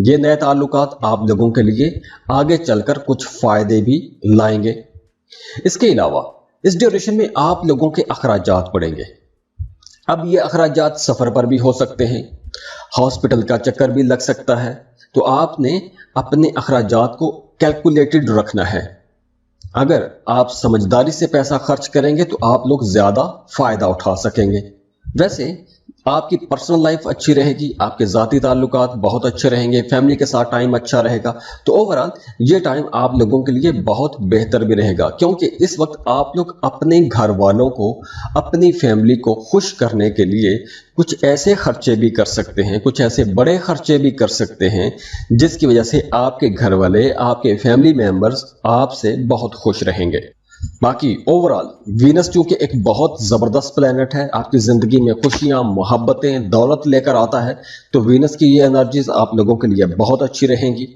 ये नए ताल्लुकात आप लोगों के लिए आगे चलकर कुछ फायदे भी लाएंगे। इसके अलावा इस ड्यूरेशन में आप लोगों के अखराजात पड़ेंगे। अब ये अखराजात सफर पर भी हो सकते हैं, हॉस्पिटल का चक्कर भी लग सकता है, तो आपने अपने अखराजात को कैलकुलेटेड रखना है। अगर आप समझदारी से पैसा खर्च करेंगे तो आप लोग ज्यादा फायदा उठा सकेंगे। वैसे आपकी पर्सनल लाइफ अच्छी रहेगी, आपके ज़ाती ताल्लुकात बहुत अच्छे रहेंगे, फैमिली के साथ टाइम अच्छा रहेगा। तो ओवरऑल ये टाइम आप लोगों के लिए बहुत बेहतर भी रहेगा, क्योंकि इस वक्त आप लोग अपने घर वालों को, अपनी फैमिली को खुश करने के लिए कुछ ऐसे खर्चे भी कर सकते हैं, कुछ ऐसे बड़े खर्चे भी कर सकते हैं जिसकी वजह से आपके घर वाले, आपके फैमिली मेंबर्स आपसे बहुत खुश रहेंगे। बाकी ओवरऑल वीनस चूंकि एक बहुत जबरदस्त प्लेनेट है, आपकी जिंदगी में खुशियां, मोहब्बतें, दौलत लेकर आता है, तो वीनस की ये एनर्जीज आप लोगों के लिए बहुत अच्छी रहेंगी।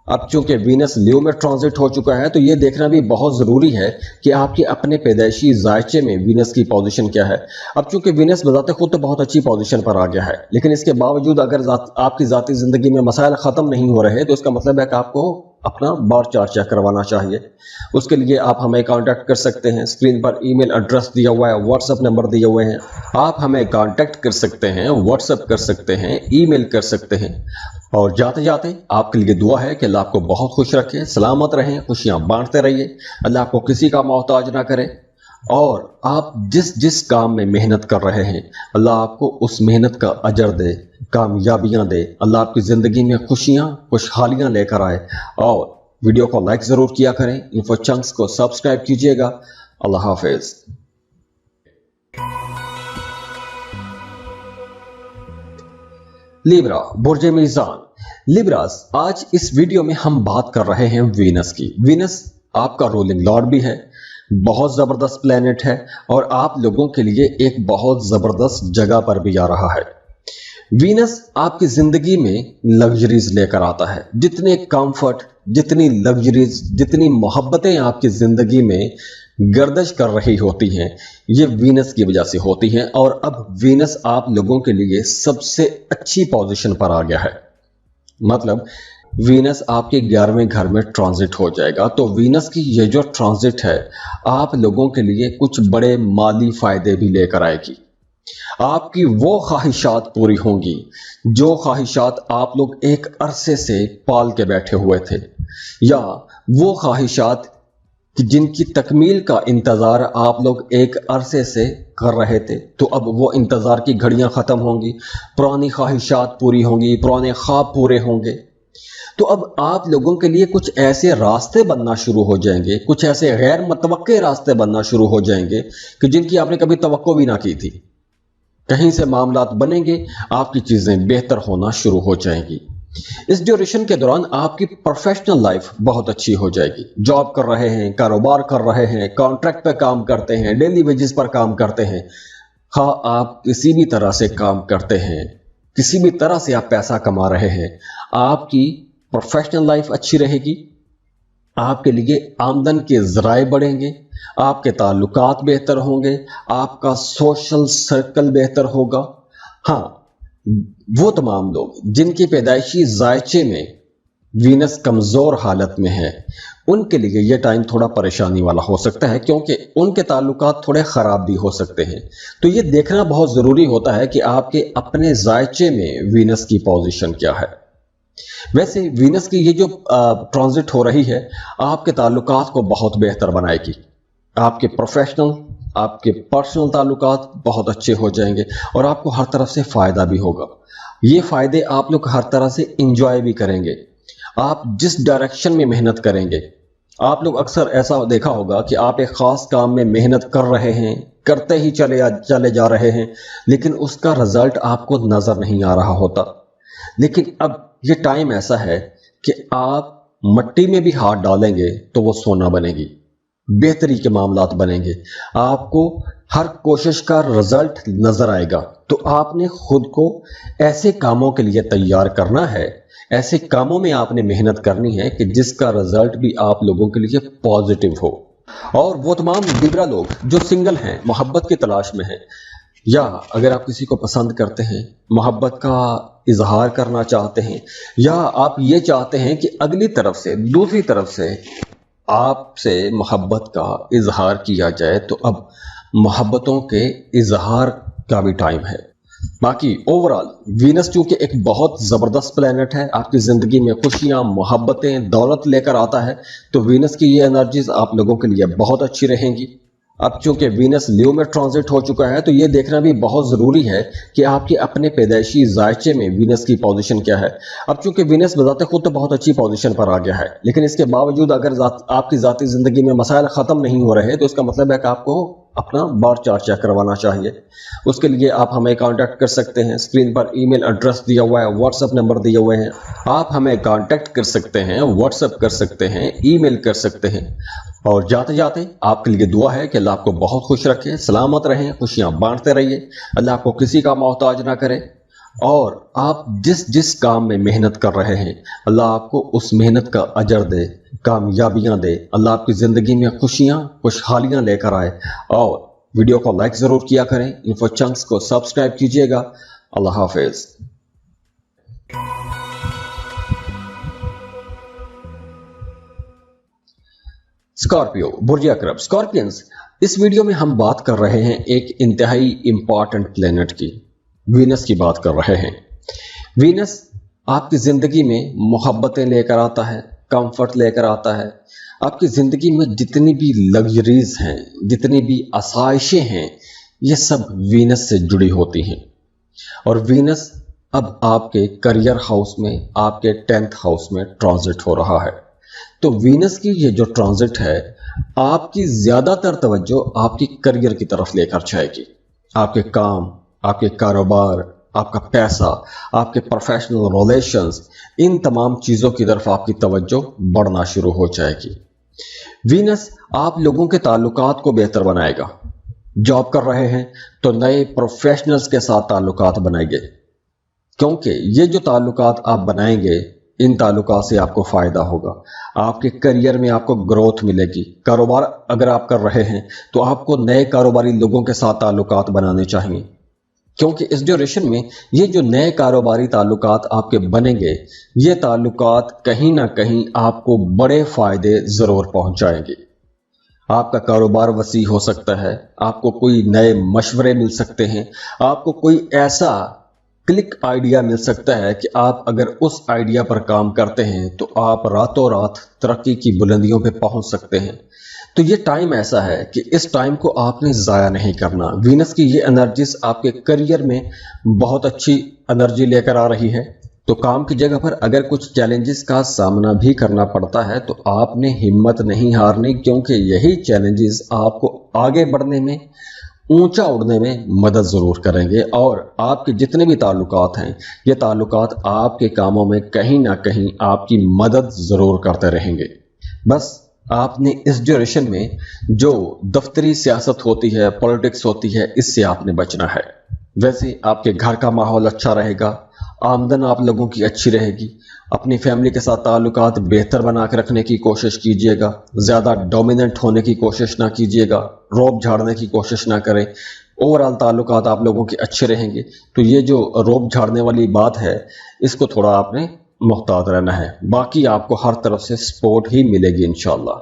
अब चूंकि वीनस लियो में ट्रांजिट हो चुका है तो ये देखना भी बहुत जरूरी है कि आपके अपने पैदाइशी जायचे में वीनस की पोजीशन क्या है। अब चूंकि वीनस बजाते खुद तो बहुत अच्छी पोजीशन पर आ गया है, लेकिन इसके बावजूद अगर आपकी जाती जिंदगी में मसाइल खत्म नहीं हो रहे तो इसका मतलब है कि आपको अपना बार चार्ट चेक करवाना चाहिए। उसके लिए आप हमें कांटेक्ट कर सकते हैं। स्क्रीन पर ईमेल एड्रेस दिया हुआ है, व्हाट्सएप नंबर दिए हुए हैं, आप हमें कांटेक्ट कर सकते हैं, व्हाट्सएप कर सकते हैं, ईमेल कर सकते हैं। और जाते जाते आपके लिए दुआ है कि अल्लाह आपको बहुत खुश रखे, सलामत रहें, खुशियां बांटते रहिए, अल्लाह आपको किसी का मोहताज ना करे। और आप जिस जिस काम में मेहनत कर रहे हैं अल्लाह आपको उस मेहनत का अजर दे, कामयाबियां दे, अल्लाह आपकी ज़िंदगी में खुशियां, खुशहालियां लेकर आए। और वीडियो को लाइक ज़रूर किया करें, इन्फो चंक्स को सब्सक्राइब कीजिएगा। अल्लाह हाफिज़। लिब्रा, बुर्ज मीज़ान। लिब्रास, आज इस वीडियो में हम बात कर रहे हैं वीनस की। वीनस आपका रूलिंग लॉर्ड भी है, बहुत जबरदस्त प्लेनेट है और आप लोगों के लिए एक बहुत जबरदस्त जगह पर भी आ रहा है। वीनस आपकी जिंदगी में लग्जरीज लेकर आता है। जितने कंफर्ट, जितनी लग्जरीज, जितनी मोहब्बतें आपकी जिंदगी में गर्दिश कर रही होती हैं, ये वीनस की वजह से होती हैं। और अब वीनस आप लोगों के लिए सबसे अच्छी पोजीशन पर आ गया है। मतलब वीनस आपके 11वें घर में ट्रांजिट हो जाएगा। तो वीनस की ये जो ट्रांजिट है आप लोगों के लिए कुछ बड़े माली फायदे भी लेकर आएगी। आपकी वो ख्वाहिशात पूरी होंगी जो ख्वाहिशात आप लोग एक अरसे से पाल के बैठे हुए थे, या वो ख्वाहिशात जिनकी तकमील का इंतजार आप लोग एक अरसे से कर रहे थे, तो अब वो इंतजार की घड़ियां खत्म होंगी, पुरानी ख्वाहिशात पूरी होंगी, पुराने ख्वाब पूरे होंगे। तो अब आप लोगों के लिए कुछ ऐसे रास्ते बनना शुरू हो जाएंगे, कुछ ऐसे गैर मतवक्के रास्ते बनना शुरू हो जाएंगे कि जिनकी आपने कभी तवक्को भी ना की थी। कहीं से मामलात बनेंगे, आपकी चीजें बेहतर होना शुरू हो जाएंगी। इस ड्यूरेशन के दौरान आपकी प्रोफेशनल लाइफ बहुत अच्छी हो जाएगी। जॉब कर रहे हैं, कारोबार कर रहे हैं, कॉन्ट्रैक्ट पे काम करते हैं, डेली वेजेस पर काम करते हैं, हाँ आप किसी भी तरह से काम करते हैं, किसी भी तरह से आप पैसा कमा रहे हैं, आपकी प्रोफेशनल लाइफ अच्छी रहेगी, आपके लिए आमदन के ज़राए बढ़ेंगे, आपके ताल्लुकात बेहतर होंगे, आपका सोशल सर्कल बेहतर होगा। हाँ, वो तमाम लोग जिनकी पैदाइशी जायचे में वीनस कमज़ोर हालत में है, उनके लिए यह टाइम थोड़ा परेशानी वाला हो सकता है, क्योंकि उनके ताल्लुकात थोड़े ख़राब भी हो सकते हैं। तो ये देखना बहुत ज़रूरी होता है कि आपके अपने जायचे में वीनस की पोजीशन क्या है। वैसे वीनस की ये जो ट्रांजिट हो रही है, आपके ताल्लुकात को बहुत बेहतर बनाएगी। आपके प्रोफेशनल, आपके पर्सनल ताल्लुकात बहुत अच्छे हो जाएंगे और आपको हर तरफ से फ़ायदा भी होगा। ये फ़ायदे आप लोग हर तरह से इंजॉय भी करेंगे। आप जिस डायरेक्शन में मेहनत करेंगे, आप लोग अक्सर ऐसा देखा होगा कि आप एक ख़ास काम में मेहनत कर रहे हैं, करते ही चले जा रहे हैं, लेकिन उसका रिज़ल्ट आपको नज़र नहीं आ रहा होता। लेकिन अब ये टाइम ऐसा है कि आप मट्टी में भी हाथ डालेंगे तो वो सोना बनेगी, बेहतरी के मामलात बनेंगे, आपको हर कोशिश का रिजल्ट नजर आएगा। तो आपने खुद को ऐसे कामों के लिए तैयार करना है, ऐसे कामों में आपने मेहनत करनी है कि जिसका रिजल्ट भी आप लोगों के लिए पॉजिटिव हो। और वो तमाम दीगरा लोग जो सिंगल हैं, मोहब्बत की तलाश में हैं, या अगर आप किसी को पसंद करते हैं, मोहब्बत का इजहार करना चाहते हैं, या आप ये चाहते हैं कि अगली तरफ से, दूसरी तरफ से आपसे मोहब्बत का इजहार किया जाए, तो अब मोहब्बतों के इजहार का भी टाइम है। बाकी ओवरऑल वीनस चूंकि एक बहुत ज़बरदस्त प्लेनेट है, आपकी ज़िंदगी में खुशियाँ, मोहब्बतें, दौलत लेकर आता है, तो वीनस की ये एनर्जीज आप लोगों के लिए बहुत अच्छी रहेंगी। अब चूंकि वीनस लियो में ट्रांजिट हो चुका है, तो ये देखना भी बहुत ज़रूरी है कि आपके अपने पैदाइशी जायचे में वीनस की पोजीशन क्या है। अब चूंकि वीनस बजाते खुद तो बहुत अच्छी पोजीशन पर आ गया है, लेकिन इसके बावजूद अगर आपकी ज़ाती ज़िंदगी में मसाइल ख़त्म नहीं हो रहे, तो इसका मतलब है कि आपको अपना बार चार्ट चेक करवाना चाहिए। उसके लिए आप हमें कांटेक्ट कर सकते हैं। स्क्रीन पर ईमेल एड्रेस दिया हुआ है, व्हाट्सएप नंबर दिए हुए हैं, आप हमें कांटेक्ट कर सकते हैं, व्हाट्सएप कर सकते हैं, ईमेल कर सकते हैं। और जाते जाते आपके लिए दुआ है कि अल्लाह आपको बहुत खुश रखे, सलामत रहें, खुशियां बांटते रहिए, अल्लाह आपको किसी का मोहताज ना करे, और आप जिस जिस काम में मेहनत कर रहे हैं, अल्लाह आपको उस मेहनत का अजर दे, कामयाबियां दे, अल्लाह आपकी ज़िंदगी में खुशियां, खुशहालियां लेकर आए। और वीडियो को लाइक ज़रूर किया करें, इन्फो चंक्स को सब्सक्राइब कीजिएगा। अल्लाह हाफिज़। स्कॉर्पियो, बुर्ज अकरब, स्कॉर्पियंस, इस वीडियो में हम बात कर रहे हैं एक इंतहाई इंपॉर्टेंट प्लेनेट की, वीनस की बात कर रहे हैं। वीनस आपकी ज़िंदगी में मोहब्बतें लेकर आता है, कंफर्ट लेकर आता है। आपकी ज़िंदगी में जितनी भी लग्जरीज हैं, जितनी भी आसाइशें हैं, ये सब वीनस से जुड़ी होती हैं। और वीनस अब आपके करियर हाउस में, आपके 10th हाउस में ट्रांजिट हो रहा है। तो वीनस की ये जो ट्रांजिट है, आपकी ज़्यादातर तवज्जो आपकी करियर की तरफ लेकर जाएगी। आपके काम, आपके कारोबार, आपका पैसा, आपके प्रोफेशनल रिलेशंस, इन तमाम चीज़ों की तरफ आपकी तवज्जो बढ़ना शुरू हो जाएगी। वीनस आप लोगों के ताल्लुकात को बेहतर बनाएगा। जॉब कर रहे हैं तो नए प्रोफेशनल्स के साथ ताल्लुकात बनाएंगे, क्योंकि ये जो ताल्लुकात आप बनाएंगे, इन ताल्लुकात से आपको फ़ायदा होगा। आपके करियर में आपको ग्रोथ मिलेगी। कारोबार अगर आप कर रहे हैं तो आपको नए कारोबारी लोगों के साथ ताल्लुकात बनाने चाहिए, क्योंकि इस ड्यूरेशन में ये जो नए कारोबारी ताल्लुकात आपके बनेंगे, ये ताल्लुकात कहीं ना कहीं आपको बड़े फ़ायदे ज़रूर पहुंचाएंगे। आपका कारोबार वसी हो सकता है, आपको कोई नए मशवरे मिल सकते हैं, आपको कोई ऐसा क्लिक आइडिया मिल सकता है कि आप अगर उस आइडिया पर काम करते हैं तो आप रातों रात तरक्की की बुलंदियों पे पहुंच सकते हैं। तो ये टाइम ऐसा है कि इस टाइम को आपने ज़ाया नहीं करना। वीनस की ये एनर्जीज आपके करियर में बहुत अच्छी एनर्जी लेकर आ रही है। तो काम की जगह पर अगर कुछ चैलेंजेस का सामना भी करना पड़ता है तो आपने हिम्मत नहीं हारनी, क्योंकि यही चैलेंजेस आपको आगे बढ़ने में اونچا اڑنے میں مدد ضرور کریں گے، اور آپ کے جتنے بھی تعلقات ہیں یہ تعلقات آپ کے کاموں میں کہیں نہ کہیں آپ کی مدد ضرور کرتے رہیں گے۔ بس آپ نے اس ڈیوریشن میں جو دفتری سیاست ہوتی ہے، پولیٹکس ہوتی ہے، اس سے آپ نے بچنا ہے۔ ویسے آپ کے گھر کا ماحول اچھا رہے گا، آمدن آپ لوگوں کی اچھی رہے گی، اپنی فیملی کے ساتھ تعلقات بہتر بنا کے رکھنے کی کوشش کیجیے گا، زیادہ ڈومیننٹ ہونے کی کوشش نہ کیجیے گا، روب جھاڑنے کی کوشش نہ کریں، اوورال تعلقات آپ لوگوں کے اچھے رہیں گے۔ تو یہ جو روب جھاڑنے والی بات ہے اس کو تھوڑا آپ نے محتاط رہنا ہے، باقی آپ کو ہر طرف سے سپورٹ ہی ملے گی انشاءاللہ۔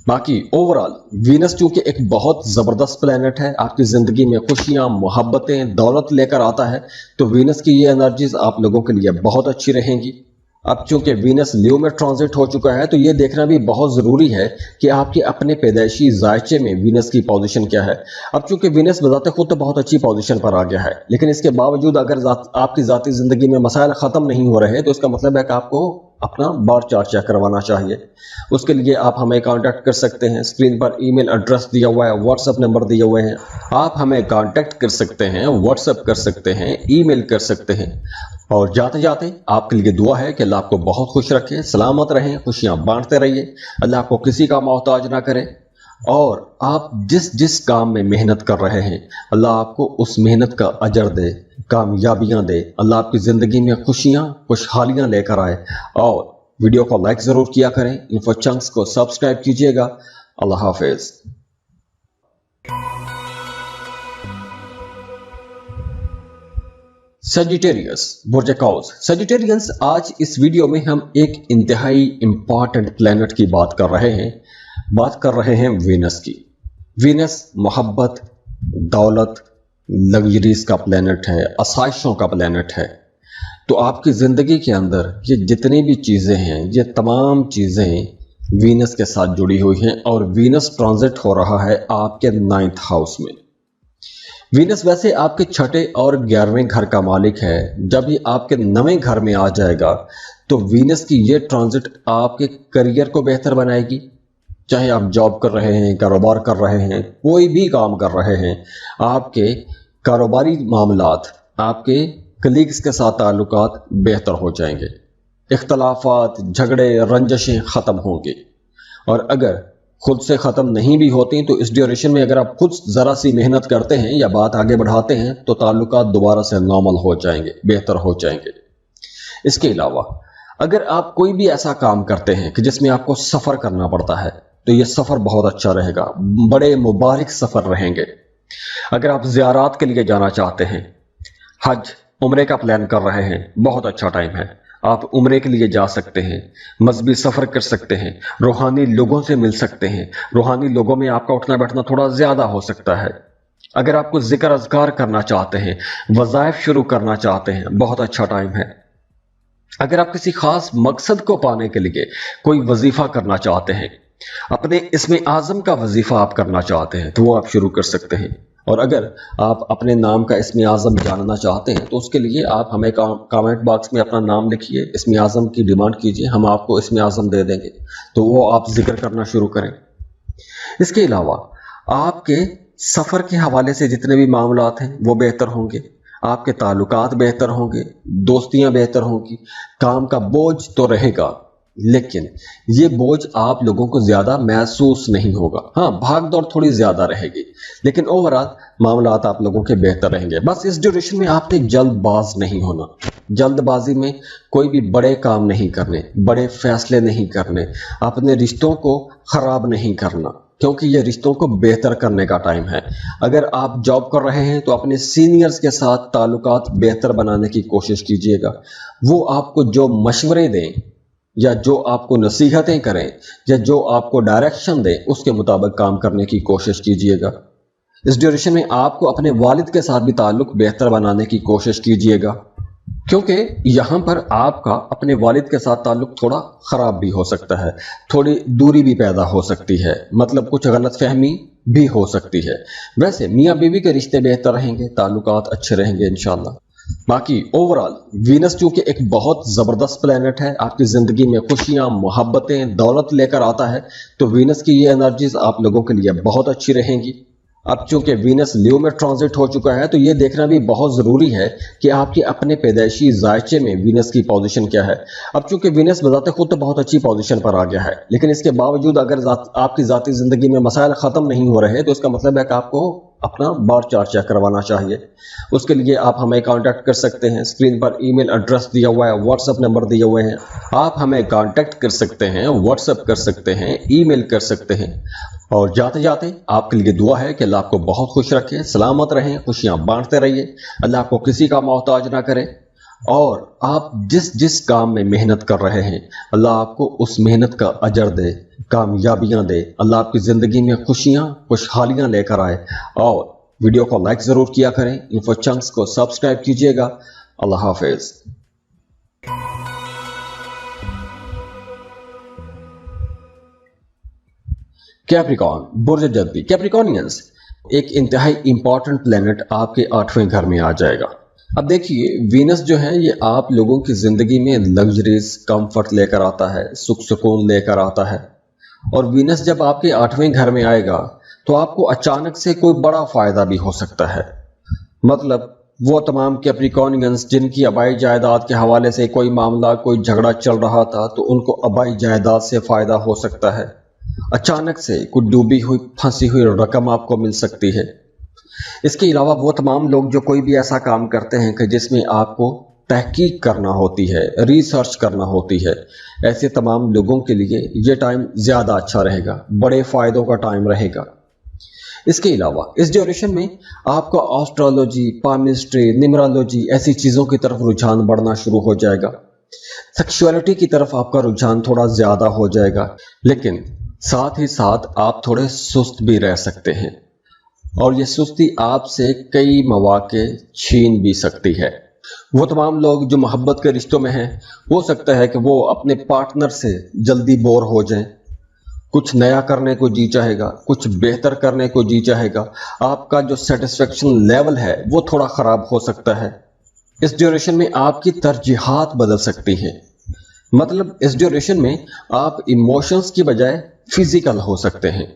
باقی اوورال وینس چونکہ ایک بہت زبردست پلینٹ ہے، آپ کی زندگی میں خوشیاں، محبتیں، دولت لے کر آتا ہے، تو وینس کی یہ انرجیز آپ لوگوں کے لیے بہت اچھی رہیں گی۔ اب چونکہ وینس لیو میں ٹرانزٹ ہو چکا ہے تو یہ دیکھنا بھی بہت ضروری ہے کہ آپ کے اپنے پیدائشی ذائچے میں وینس کی پوزیشن کیا ہے۔ اب چونکہ وینس بذات خود تو بہت اچھی پوزیشن پر آ گیا ہے، لیکن اس کے باوجود اگر آپ کی ذاتی زندگی میں مسائل ختم نہیں ہو رہے تو اس کا مطلب ہے کہ آپ کو اپنا بار چارٹ چیک کروانا چاہیے۔ اس کے لیے آپ ہمیں کانٹیکٹ کر سکتے ہیں، اسکرین پر ای میل ایڈریس دیا ہوا ہے، واٹس ایپ نمبر دیے ہوئے ہیں، آپ ہمیں کانٹیکٹ کر سکتے ہیں، واٹس ایپ کر سکتے ہیں، ای میل کر سکتے ہیں۔ اور جاتے جاتے آپ کے لیے دعا ہے کہ اللہ آپ کو بہت خوش رکھے، سلامت رہیں، خوشیاں بانٹتے رہیے، اللہ آپ کو کسی کا محتاج نہ کرے، اور آپ جس کام میں محنت کر رہے ہیں اللہ آپ کو اس محنت کا اجر دے، کامیابیاں دے، اللہ آپ کی زندگی میں خوشیاں، خوشحالیاں لے کر آئے۔ اور ویڈیو کو لائک ضرور کیا کریں، انفو چنکس کو سبسکرائب کیجیے گا۔ اللہ حافظ۔ سیجیٹیریس برج قوس۔ سیجیٹیرینس، آج اس ویڈیو میں ہم ایک انتہائی امپورٹنٹ پلینٹ کی بات کر رہے ہیں وینس کی۔ وینس محبت، دولت، لگژریز کا پلینٹ ہے، آسائشوں کا پلینٹ ہے۔ تو آپ کی زندگی کے اندر یہ جتنی بھی چیزیں ہیں یہ تمام چیزیں وینس کے ساتھ جڑی ہوئی ہیں، اور وینس ٹرانزٹ ہو رہا ہے آپ کے 9th ہاؤس میں۔ وینس ویسے آپ کے 6 اور 11ویں گھر کا مالک ہے۔ جب یہ آپ کے 9ویں گھر میں آ جائے گا تو وینس کی یہ ٹرانزٹ آپ کے کریئر کو بہتر بنائے گی، چاہے آپ جاب کر رہے ہیں، کاروبار کر رہے ہیں، کوئی بھی کام کر رہے ہیں، آپ کے کاروباری معاملات، آپ کے کلیگز کے ساتھ تعلقات بہتر ہو جائیں گے، اختلافات، جھگڑے، رنجشیں ختم ہوں گی۔ اور اگر خود سے ختم نہیں بھی ہوتی تو اس ڈیوریشن میں اگر آپ خود ذرا سی محنت کرتے ہیں یا بات آگے بڑھاتے ہیں تو تعلقات دوبارہ سے نارمل ہو جائیں گے، بہتر ہو جائیں گے۔ اس کے علاوہ اگر آپ کوئی بھی ایسا کام کرتے ہیں کہ جس میں آپ کو سفر کرنا پڑتا ہے تو یہ سفر بہت اچھا رہے گا، بڑے مبارک سفر رہیں گے۔ اگر آپ زیارات کے لیے جانا چاہتے ہیں، حج، عمرے کا پلان کر رہے ہیں، بہت اچھا ٹائم ہے، آپ عمرے کے لیے جا سکتے ہیں، مذہبی سفر کر سکتے ہیں، روحانی لوگوں سے مل سکتے ہیں، روحانی لوگوں میں آپ کا اٹھنا بیٹھنا تھوڑا زیادہ ہو سکتا ہے۔ اگر آپ کو ذکر اذکار کرنا چاہتے ہیں، وظائف شروع کرنا چاہتے ہیں، بہت اچھا ٹائم ہے۔ اگر آپ کسی خاص مقصد کو پانے کے لیے کوئی وظیفہ کرنا چاہتے ہیں، اپنے اسم اعظم کا وظیفہ آپ کرنا چاہتے ہیں تو وہ آپ شروع کر سکتے ہیں۔ اور اگر آپ اپنے نام کا اسم اعظم جاننا چاہتے ہیں تو اس کے لیے آپ ہمیں کامنٹ باکس میں اپنا نام لکھیے، اسم اعظم کی ڈیمانڈ کیجیے، ہم آپ کو اسم اعظم دے دیں گے، تو وہ آپ ذکر کرنا شروع کریں۔ اس کے علاوہ آپ کے سفر کے حوالے سے جتنے بھی معاملات ہیں وہ بہتر ہوں گے، آپ کے تعلقات بہتر ہوں گے، دوستیاں بہتر ہوں گی، کام کا بوجھ تو رہے گا لیکن یہ بوجھ آپ لوگوں کو زیادہ محسوس نہیں ہوگا۔ ہاں، بھاگ دوڑ تھوڑی زیادہ رہے گی لیکن اوورآل معاملات آپ لوگوں کے بہتر رہیں گے۔ بس اس ڈیوریشن میں آپ نے جلد باز نہیں ہونا، جلد بازی میں کوئی بھی بڑے کام نہیں کرنے، بڑے فیصلے نہیں کرنے، اپنے رشتوں کو خراب نہیں کرنا، کیونکہ یہ رشتوں کو بہتر کرنے کا ٹائم ہے۔ اگر آپ جاب کر رہے ہیں تو اپنے سینئرز کے ساتھ تعلقات بہتر بنانے کی کوشش کیجیے گا، وہ آپ کو جو مشورے دیں یا جو آپ کو نصیحتیں کریں یا جو آپ کو ڈائریکشن دیں اس کے مطابق کام کرنے کی کوشش کیجیے گا۔ اس ڈیوریشن میں آپ کو اپنے والد کے ساتھ بھی تعلق بہتر بنانے کی کوشش کیجیے گا، کیونکہ یہاں پر آپ کا اپنے والد کے ساتھ تعلق تھوڑا خراب بھی ہو سکتا ہے، تھوڑی دوری بھی پیدا ہو سکتی ہے، مطلب کچھ غلط فہمی بھی ہو سکتی ہے۔ ویسے میاں بیوی کے رشتے بہتر رہیں گے، تعلقات اچھے رہیں گے انشاءاللہ۔ باقی اوورال وینس چونکہ ایک بہت زبردست پلینٹ ہے، آپ کی زندگی میں خوشیاں، محبتیں، دولت لے کر آتا ہے، تو وینس کی یہ انرجیز آپ لوگوں کے لیے بہت اچھی رہیں گی۔ अब चूंकि वीनस लियो में ट्रांजिट हो चुका है तो ये देखना भी बहुत जरूरी है कि आपके अपने पैदाइशी जायचे में वीनस की पोजीशन क्या है। अब चूंकि वीनस बजाते खुद तो बहुत अच्छी पोजीशन पर आ गया है, लेकिन इसके बावजूद अगर आपकी जाती जिंदगी में मसाइल खत्म नहीं हो रहे तो इसका मतलब है कि आपको अपना बार चार्ट चेक करवाना चाहिए। उसके लिए आप हमें कांटेक्ट कर सकते हैं। स्क्रीन पर ईमेल एड्रेस दिया हुआ है, व्हाट्सएप नंबर दिए हुए हैं। आप हमें कांटेक्ट कर सकते हैं, व्हाट्सएप कर सकते हैं, ईमेल कर सकते हैं। और जाते जाते आपके लिए दुआ है कि अल्लाह आपको बहुत खुश रखे, सलामत रहें, खुशियां बांटते रहिए, अल्लाह आपको किसी का मोहताज ना करे। और आप जिस जिस काम में मेहनत कर रहे हैं अल्लाह आपको उस मेहनत का अजर दे, कामयाबियां दे, अल्लाह आपकी जिंदगी में खुशियां खुशहालियां लेकर आए। और वीडियो को लाइक जरूर किया करें, इन्फो चंक्स को सब्सक्राइब कीजिएगा। अल्लाह हाफिज। कैप्रिकॉन, बुर्ज जद्दी। कैप्रिकॉनियंस, एक इंतहाई इंपॉर्टेंट प्लेनेट आपके 8वें घर में आ जाएगा। अब देखिए, वीनस जो है ये आप लोगों की जिंदगी में लग्जरीज, कंफर्ट लेकर आता है, सुख सुकून लेकर आता है। और वीनस जब आपके 8वें घर में आएगा तो आपको अचानक से कोई बड़ा फायदा भी हो सकता है। मतलब वो तमाम कैप्रिकॉनियंस जिनकी आबाई जायदाद के हवाले से कोई मामला, कोई झगड़ा चल रहा था, तो उनको आबाई जायदाद से फायदा हो सकता है। अचानक से कुछ डूबी हुई, फंसी हुई रकम आपको मिल सकती है। इसके अलावा वो तमाम लोग जो कोई भी ऐसा काम करते हैं कि जिसमें आपको तहकीक करना होती है, रिसर्च करना होती है, ऐसे तमाम लोगों के लिए ये टाइम ज़्यादा अच्छा रहेगा, बड़े फ़ायदों का टाइम रहेगा। इसके अलावा इस ड्यूरेशन में आपका एस्ट्रोलॉजी, पामिस्ट्री, न्यूमरोलॉजी ऐसी चीज़ों की तरफ रुझान बढ़ना शुरू हो जाएगा। सेक्सुअलिटी की तरफ आपका रुझान थोड़ा ज़्यादा हो जाएगा, लेकिन साथ ही साथ आप थोड़े सुस्त भी रह सकते हैं। और ये सुस्ती आपसे कई मौके छीन भी सकती है। वो तमाम लोग जो मोहब्बत के रिश्तों में हैं, हो सकता है कि वो अपने पार्टनर से जल्दी बोर हो जाएं, कुछ नया करने को जी चाहेगा, कुछ बेहतर करने को जी चाहेगा। आपका जो सेटिस्फेक्शन लेवल है वो थोड़ा ख़राब हो सकता है। इस ड्यूरेशन में आपकी तरजीहात बदल सकती हैं। मतलब इस ड्यूरेशन में आप इमोशंस की बजाय फिजिकल हो सकते हैं।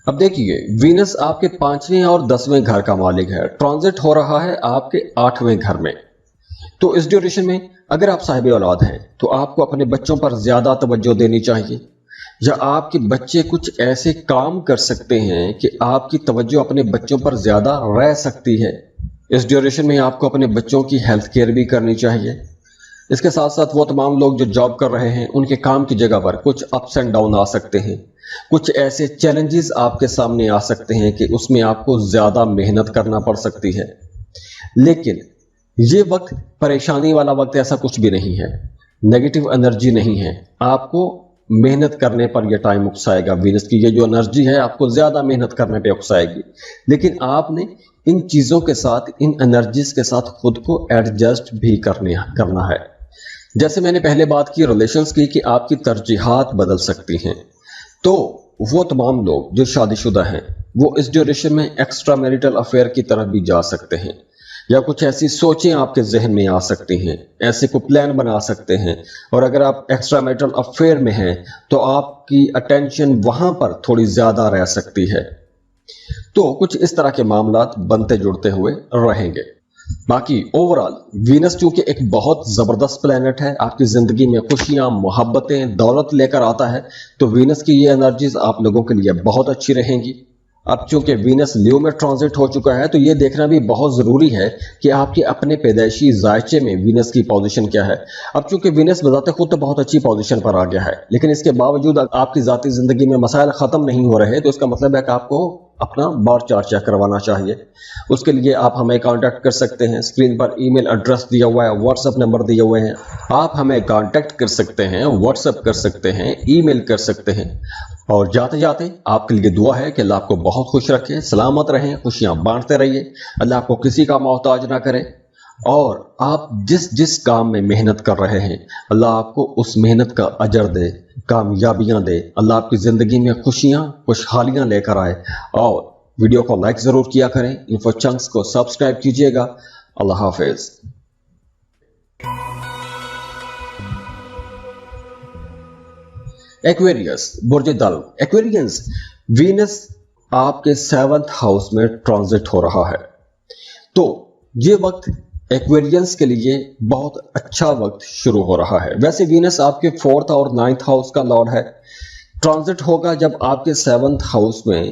अब देखिए, वीनस आपके 5वें और 10वें घर का मालिक है, ट्रांजिट हो रहा है आपके 8वें घर में। तो इस ड्यूरेशन में अगर आप साहिब औलाद हैं तो आपको अपने बच्चों पर ज्यादा तवज्जो देनी चाहिए, या आपके बच्चे कुछ ऐसे काम कर सकते हैं कि आपकी तवज्जो अपने बच्चों पर ज्यादा रह सकती है। इस ड्यूरेशन में आपको अपने बच्चों की हेल्थ केयर भी करनी चाहिए। इसके साथ साथ वो तमाम लोग जो जॉब कर रहे हैं उनके काम की जगह पर कुछ अप्स एंड डाउन आ सकते हैं, कुछ ऐसे चैलेंजेस आपके सामने आ सकते हैं कि उसमें आपको ज्यादा मेहनत करना पड़ सकती है। लेकिन ये वक्त परेशानी वाला वक्त ऐसा कुछ भी नहीं है, नेगेटिव एनर्जी नहीं है। आपको मेहनत करने पर यह टाइम उकसाएगा। वीनस की ये जो एनर्जी है आपको ज्यादा मेहनत करने पे उकसाएगी, लेकिन आपने इन चीजों के साथ, इन एनर्जीज के साथ खुद को एडजस्ट भी करना है। जैसे मैंने पहले बात की रिलेशंस की कि आपकी तरजीहात बदल सकती हैं, तो वो तमाम लोग जो शादीशुदा हैं वो इस ड्यूरेशन में एक्स्ट्रा मैरिटल अफेयर की तरफ भी जा सकते हैं, या कुछ ऐसी सोचें आपके जहन में आ सकती हैं, ऐसे को प्लान बना सकते हैं। और अगर आप एक्स्ट्रा मैरिटल अफेयर में हैं तो आपकी अटेंशन वहां पर थोड़ी ज्यादा रह सकती है। तो कुछ इस तरह के मामलात बनते जुड़ते हुए रहेंगे। बाकी ओवरऑल वीनस चूंकि एक बहुत जबरदस्त प्लेनेट है, आपकी जिंदगी में खुशियां, मोहब्बतें, दौलत लेकर आता है, तो वीनस की ये एनर्जीज आप लोगों के लिए बहुत अच्छी रहेंगी। अब चूंकि वीनस लियो में ट्रांजिट हो चुका है तो ये देखना भी बहुत जरूरी है कि आपके अपने पैदाइशी जायचे में वीनस की पोजीशन क्या है। अब चूंकि वीनस बजाते खुद तो बहुत अच्छी पोजीशन पर आ गया है, लेकिन इसके बावजूद आपकी जाती जिंदगी में मसाइल खत्म नहीं हो रहे तो इसका मतलब है कि आपको अपना बार चार्ट चेक करवाना चाहिए। उसके लिए आप हमें कांटेक्ट कर सकते हैं। स्क्रीन पर ईमेल एड्रेस दिया हुआ है, व्हाट्सएप नंबर दिए हुए हैं। आप हमें कांटेक्ट कर सकते हैं, व्हाट्सएप कर सकते हैं, ईमेल कर सकते हैं। और जाते जाते आपके लिए दुआ है कि अल्लाह आपको बहुत खुश रखे, सलामत रहें, खुशियां बांटते रहिए, अल्लाह आपको किसी का मोहताज ना करे। और आप जिस जिस काम में मेहनत कर रहे हैं अल्लाह आपको उस मेहनत का अजर दे, कामयाबियां दे, अल्लाह आपकी जिंदगी में खुशियां खुशहालियां लेकर आए। और वीडियो को लाइक जरूर किया करें, इन्फो चंक्स को सब्सक्राइब कीजिएगा। अल्लाह हाफिज। एक्वेरियस, बुर्ज दल्व। एक्वेरियंस, वीनस آپ کے 7th ہاؤس میں ٹرانزٹ ہو رہا ہے. تو یہ وقت ایکویرینس کے لیے بہت اچھا وقت شروع ہو رہا ہے. ویسے وینس آپ کے 4th اور 9th ہاؤس کا لارڈ ہے. ٹرانزٹ ہوگا جب آپ کے 7th ہاؤس میں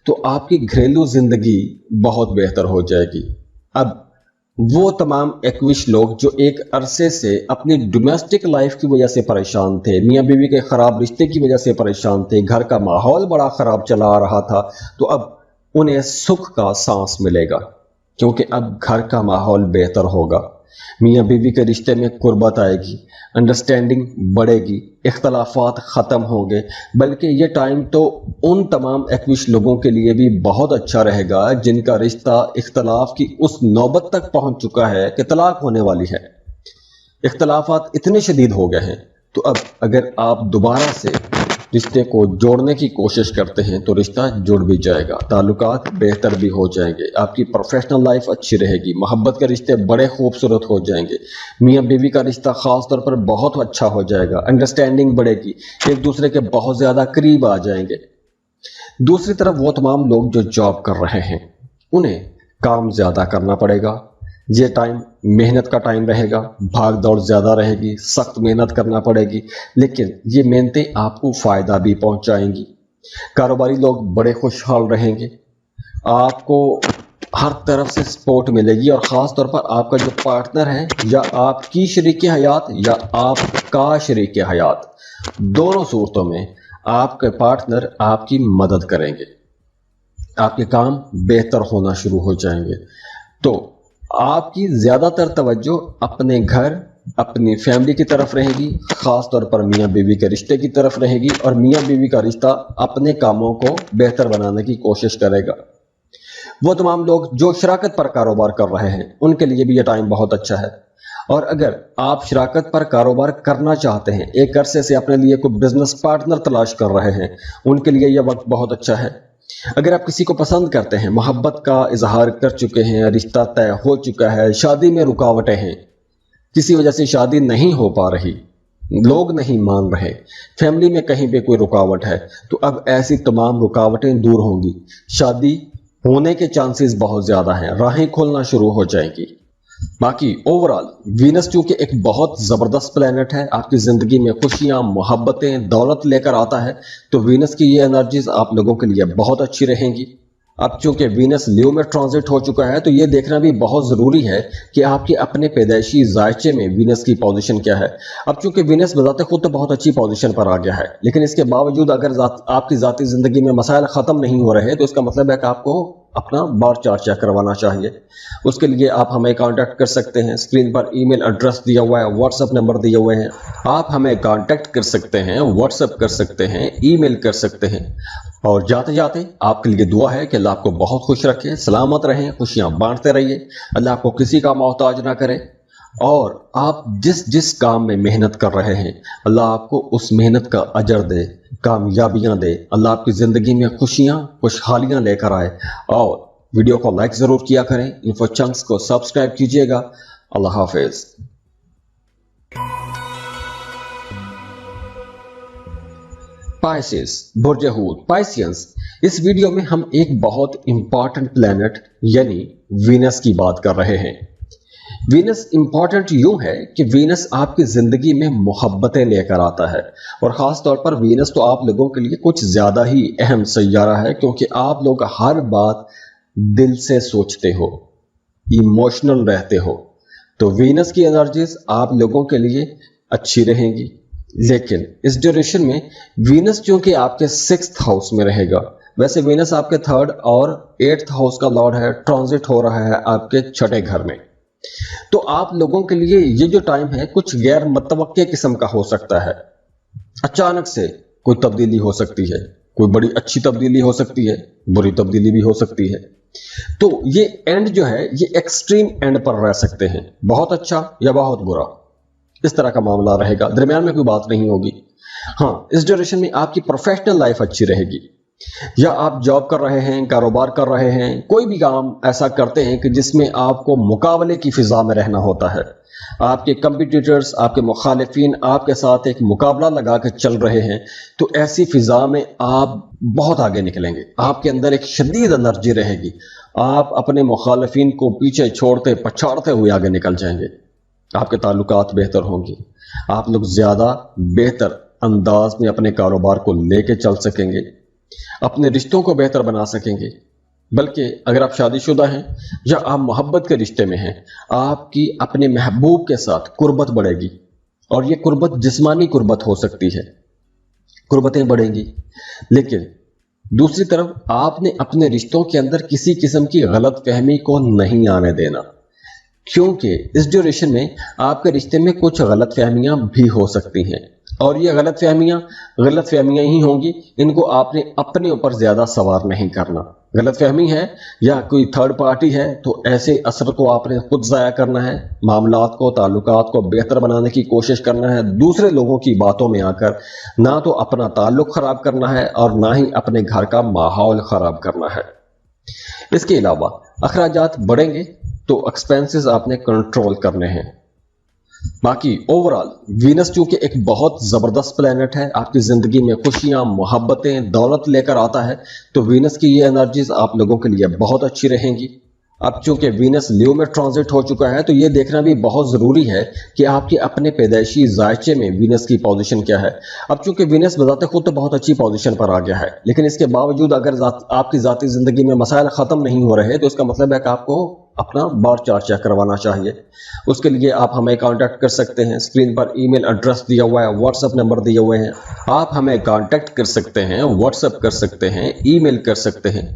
تو آپ کی گھریلو زندگی بہت بہتر ہو جائے گی. اب وہ تمام ایکوش لوگ جو ایک عرصے سے اپنی ڈومیسٹک لائف کی وجہ سے پریشان تھے، میاں بیوی کے خراب رشتے کی وجہ سے پریشان تھے، گھر کا ماحول بڑا خراب چلا آ رہا تھا، تو اب انہیں سکھ کا سانس ملے گا کیونکہ اب گھر کا ماحول بہتر ہوگا. میاں بیوی کے رشتے میں قربت آئے گی، انڈرسٹینڈنگ بڑھے گی، اختلافات ختم ہوں گے. بلکہ یہ ٹائم تو ان تمام ایکوش لوگوں کے لیے بھی بہت اچھا رہے گا جن کا رشتہ اختلاف کی اس نوبت تک پہنچ چکا ہے کہ طلاق ہونے والی ہے. اختلافات اتنے شدید ہو گئے ہیں تو اب اگر آپ دوبارہ سے رشتے کو جوڑنے کی کوشش کرتے ہیں تو رشتہ جڑ بھی جائے گا، تعلقات بہتر بھی ہو جائیں گے، آپ کی پروفیشنل لائف اچھی رہے گی، محبت کے رشتے بڑے خوبصورت ہو جائیں گے، میاں بیوی کا رشتہ خاص طور پر بہت اچھا ہو جائے گا، انڈرسٹینڈنگ بڑھے گی، ایک دوسرے کے بہت زیادہ قریب آ جائیں گے. دوسری طرف وہ تمام لوگ جو جاب کر رہے ہیں انہیں کام زیادہ کرنا پڑے گا. یہ ٹائم محنت کا ٹائم رہے گا، بھاگ دوڑ زیادہ رہے گی، سخت محنت کرنا پڑے گی، لیکن یہ محنتیں آپ کو فائدہ بھی پہنچائیں گی. کاروباری لوگ بڑے خوشحال رہیں گے، آپ کو ہر طرف سے سپورٹ ملے گی، اور خاص طور پر آپ کا جو پارٹنر ہے یا آپ کی شریک حیات یا آپ کا شریک حیات، دونوں صورتوں میں آپ کے پارٹنر آپ کی مدد کریں گے، آپ کے کام بہتر ہونا شروع ہو جائیں گے. تو آپ کی زیادہ تر توجہ اپنے گھر، اپنی فیملی کی طرف رہے گی، خاص طور پر میاں بیوی کے رشتے کی طرف رہے گی، اور میاں بیوی کا رشتہ اپنے کاموں کو بہتر بنانے کی کوشش کرے گا. وہ تمام لوگ جو شراکت پر کاروبار کر رہے ہیں ان کے لیے بھی یہ ٹائم بہت اچھا ہے. اور اگر آپ شراکت پر کاروبار کرنا چاہتے ہیں، ایک عرصے سے اپنے لیے کوئی بزنس پارٹنر تلاش کر رہے ہیں، ان کے لیے یہ وقت بہت اچھا ہے. اگر آپ کسی کو پسند کرتے ہیں، محبت کا اظہار کر چکے ہیں، رشتہ طے ہو چکا ہے، شادی میں رکاوٹیں ہیں، کسی وجہ سے شادی نہیں ہو پا رہی، لوگ نہیں مان رہے، فیملی میں کہیں پہ کوئی رکاوٹ ہے، تو اب ایسی تمام رکاوٹیں دور ہوں گی، شادی ہونے کے چانسز بہت زیادہ ہیں، راہیں کھولنا شروع ہو جائیں گی. باقی اوورال وینس چونکہ ایک بہت زبردست پلینٹ ہے، آپ کی زندگی میں خوشیاں، محبتیں، دولت لے کر آتا ہے، تو وینس کی یہ انرجیز آپ لوگوں کے لیے بہت اچھی رہیں گی. اب چونکہ وینس لیو میں ٹرانزٹ ہو چکا ہے تو یہ دیکھنا بھی بہت ضروری ہے کہ آپ کے اپنے پیدائشی ذائچے میں وینس کی پوزیشن کیا ہے. اب چونکہ وینس بذات خود تو بہت اچھی پوزیشن پر آ گیا ہے، لیکن اس کے باوجود اگر آپ کی ذاتی زندگی میں مسائل ختم نہیں ہو رہے تو اس کا مطلب ہے کہ آپ کو اپنا بار چارٹ چیک کروانا چاہیے. اس کے لیے آپ ہمیں کانٹیکٹ کر سکتے ہیں، اسکرین پر ای میل ایڈریس دیا ہوا ہے، واٹس ایپ نمبر دیے ہوئے ہیں، آپ ہمیں کانٹیکٹ کر سکتے ہیں، واٹس ایپ کر سکتے ہیں، ای میل کر سکتے ہیں. اور جاتے جاتے آپ کے لیے دعا ہے کہ اللہ آپ کو بہت خوش رکھے، سلامت رہیں، خوشیاں بانٹتے رہیے، اللہ آپ کو کسی کا محتاج نہ کرے، اور آپ جس کام میں محنت کر رہے ہیں اللہ آپ کو اس محنت کا اجر دے، کامیابیاں دے، اللہ آپ کی زندگی میں خوشیاں، خوشحالیاں لے کر آئے. اور ویڈیو کو لائک ضرور کیا کریں، انفو چنکس کو سبسکرائب کیجیے گا. اللہ حافظ. پائسس، برج حوت، پائسینس. اس ویڈیو میں ہم ایک بہت امپورٹنٹ پلینٹ یعنی وینس کی بات کر رہے ہیں. وینس امپورٹنٹ یوں ہے کہ وینس آپ کی زندگی میں محبتیں لے کر آتا ہے، اور خاص طور پر وینس تو آپ لوگوں کے لیے کچھ زیادہ ہی اہم سیارہ ہے، کیونکہ آپ لوگ ہر بات دل سے سوچتے ہو، ایموشنل رہتے ہو. تو وینس کی انرجیز آپ لوگوں کے لیے اچھی رہیں گی. لیکن اس ڈیوریشن میں وینس چونکہ آپ کے 6th ہاؤس میں رہے گا، ویسے وینس آپ کے 3rd اور 8th ہاؤس کا لارڈ ہے، ٹرانزٹ ہو رہا ہے آپ کے 6ٹھے گھر میں. تو آپ لوگوں کے لیے یہ جو ٹائم ہے کچھ غیر متوقع قسم کا ہو سکتا ہے. اچانک سے کوئی تبدیلی ہو سکتی ہے، کوئی بڑی اچھی تبدیلی ہو سکتی ہے، بری تبدیلی بھی ہو سکتی ہے. تو یہ اینڈ جو ہے یہ ایکسٹریم اینڈ پر رہ سکتے ہیں، بہت اچھا یا بہت برا، اس طرح کا معاملہ رہے گا، درمیان میں کوئی بات نہیں ہوگی. ہاں، اس ڈیوریشن میں آپ کی پروفیشنل لائف اچھی رہے گی، یا آپ جاب کر رہے ہیں، کاروبار کر رہے ہیں، کوئی بھی کام ایسا کرتے ہیں کہ جس میں آپ کو مقابلے کی فضا میں رہنا ہوتا ہے، آپ کے کمپیٹیٹرز، آپ کے مخالفین آپ کے ساتھ ایک مقابلہ لگا کے چل رہے ہیں، تو ایسی فضا میں آپ بہت آگے نکلیں گے، آپ کے اندر ایک شدید انرجی رہے گی، آپ اپنے مخالفین کو پیچھے چھوڑتے پچھاڑتے ہوئے آگے نکل جائیں گے، آپ کے تعلقات بہتر ہوں گے، آپ لوگ زیادہ بہتر انداز میں اپنے کاروبار کو لے کے چل سکیں گے، اپنے رشتوں کو بہتر بنا سکیں گے۔ بلکہ اگر آپ شادی شدہ ہیں یا آپ محبت کے رشتے میں ہیں، آپ کی اپنے محبوب کے ساتھ قربت بڑھے گی، اور یہ قربت جسمانی قربت ہو سکتی ہے، قربتیں بڑھیں گی۔ لیکن دوسری طرف آپ نے اپنے رشتوں کے اندر کسی قسم کی غلط فہمی کو نہیں آنے دینا، کیونکہ اس ڈیوریشن میں آپ کے رشتے میں کچھ غلط فہمیاں بھی ہو سکتی ہیں، اور یہ غلط فہمیاں ہی ہوں گی، ان کو آپ نے اپنے اوپر زیادہ سوار نہیں کرنا۔ غلط فہمی ہے یا کوئی تھرڈ پارٹی ہے تو ایسے اثر کو آپ نے خود ضائع کرنا ہے، معاملات کو، تعلقات کو بہتر بنانے کی کوشش کرنا ہے، دوسرے لوگوں کی باتوں میں آ کر نہ تو اپنا تعلق خراب کرنا ہے اور نہ ہی اپنے گھر کا ماحول خراب کرنا ہے۔ اس کے علاوہ اخراجات بڑھیں گے تو ایکسپینسز آپ نے کنٹرول کرنے ہیں۔ باقی اوورال وینس چونکہ ایک بہت زبردست پلینٹ ہے، آپ کی زندگی میں خوشیاں، محبتیں، دولت لے کر آتا ہے، تو وینس کی یہ انرجیز آپ لوگوں کے لیے بہت اچھی رہیں گی۔ اب چونکہ وینس لیو میں ٹرانزٹ ہو چکا ہے تو یہ دیکھنا بھی بہت ضروری ہے کہ آپ کے اپنے پیدائشی ذائچے میں وینس کی پوزیشن کیا ہے۔ اب چونکہ وینس بذات خود تو بہت اچھی پوزیشن پر آ گیا ہے، لیکن اس کے باوجود اگر آپ کی ذاتی زندگی میں مسائل ختم نہیں ہو رہے تو اس کا مطلب ہے کہ آپ کو اپنا بار چارٹ چیک کروانا چاہیے۔ اس کے لیے آپ ہمیں کانٹیکٹ کر سکتے ہیں، اسکرین پر ای میل ایڈریس دیا ہوا ہے، واٹس ایپ نمبر دیے ہوئے ہیں، آپ ہمیں کانٹیکٹ کر سکتے ہیں، واٹس ایپ کر سکتے ہیں، ای میل کر سکتے ہیں۔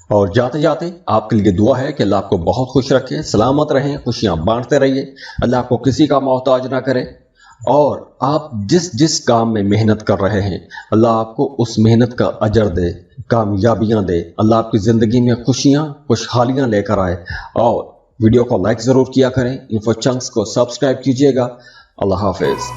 اور جاتے جاتے آپ کے لیے دعا ہے کہ اللہ آپ کو بہت خوش رکھے، سلامت رہیں، خوشیاں بانٹتے رہیے، اللہ آپ کو کسی کا محتاج نہ کرے، اور آپ جس کام میں محنت کر رہے ہیں اللہ آپ کو اس محنت کا اجر دے، کامیابیاں دے، اللہ آپ کی زندگی میں خوشیاں، خوشحالیاں لے کر آئے۔ اور ویڈیو کو لائک ضرور کیا کریں، انفو چنکس کو سبسکرائب کیجیے گا۔ اللہ حافظ۔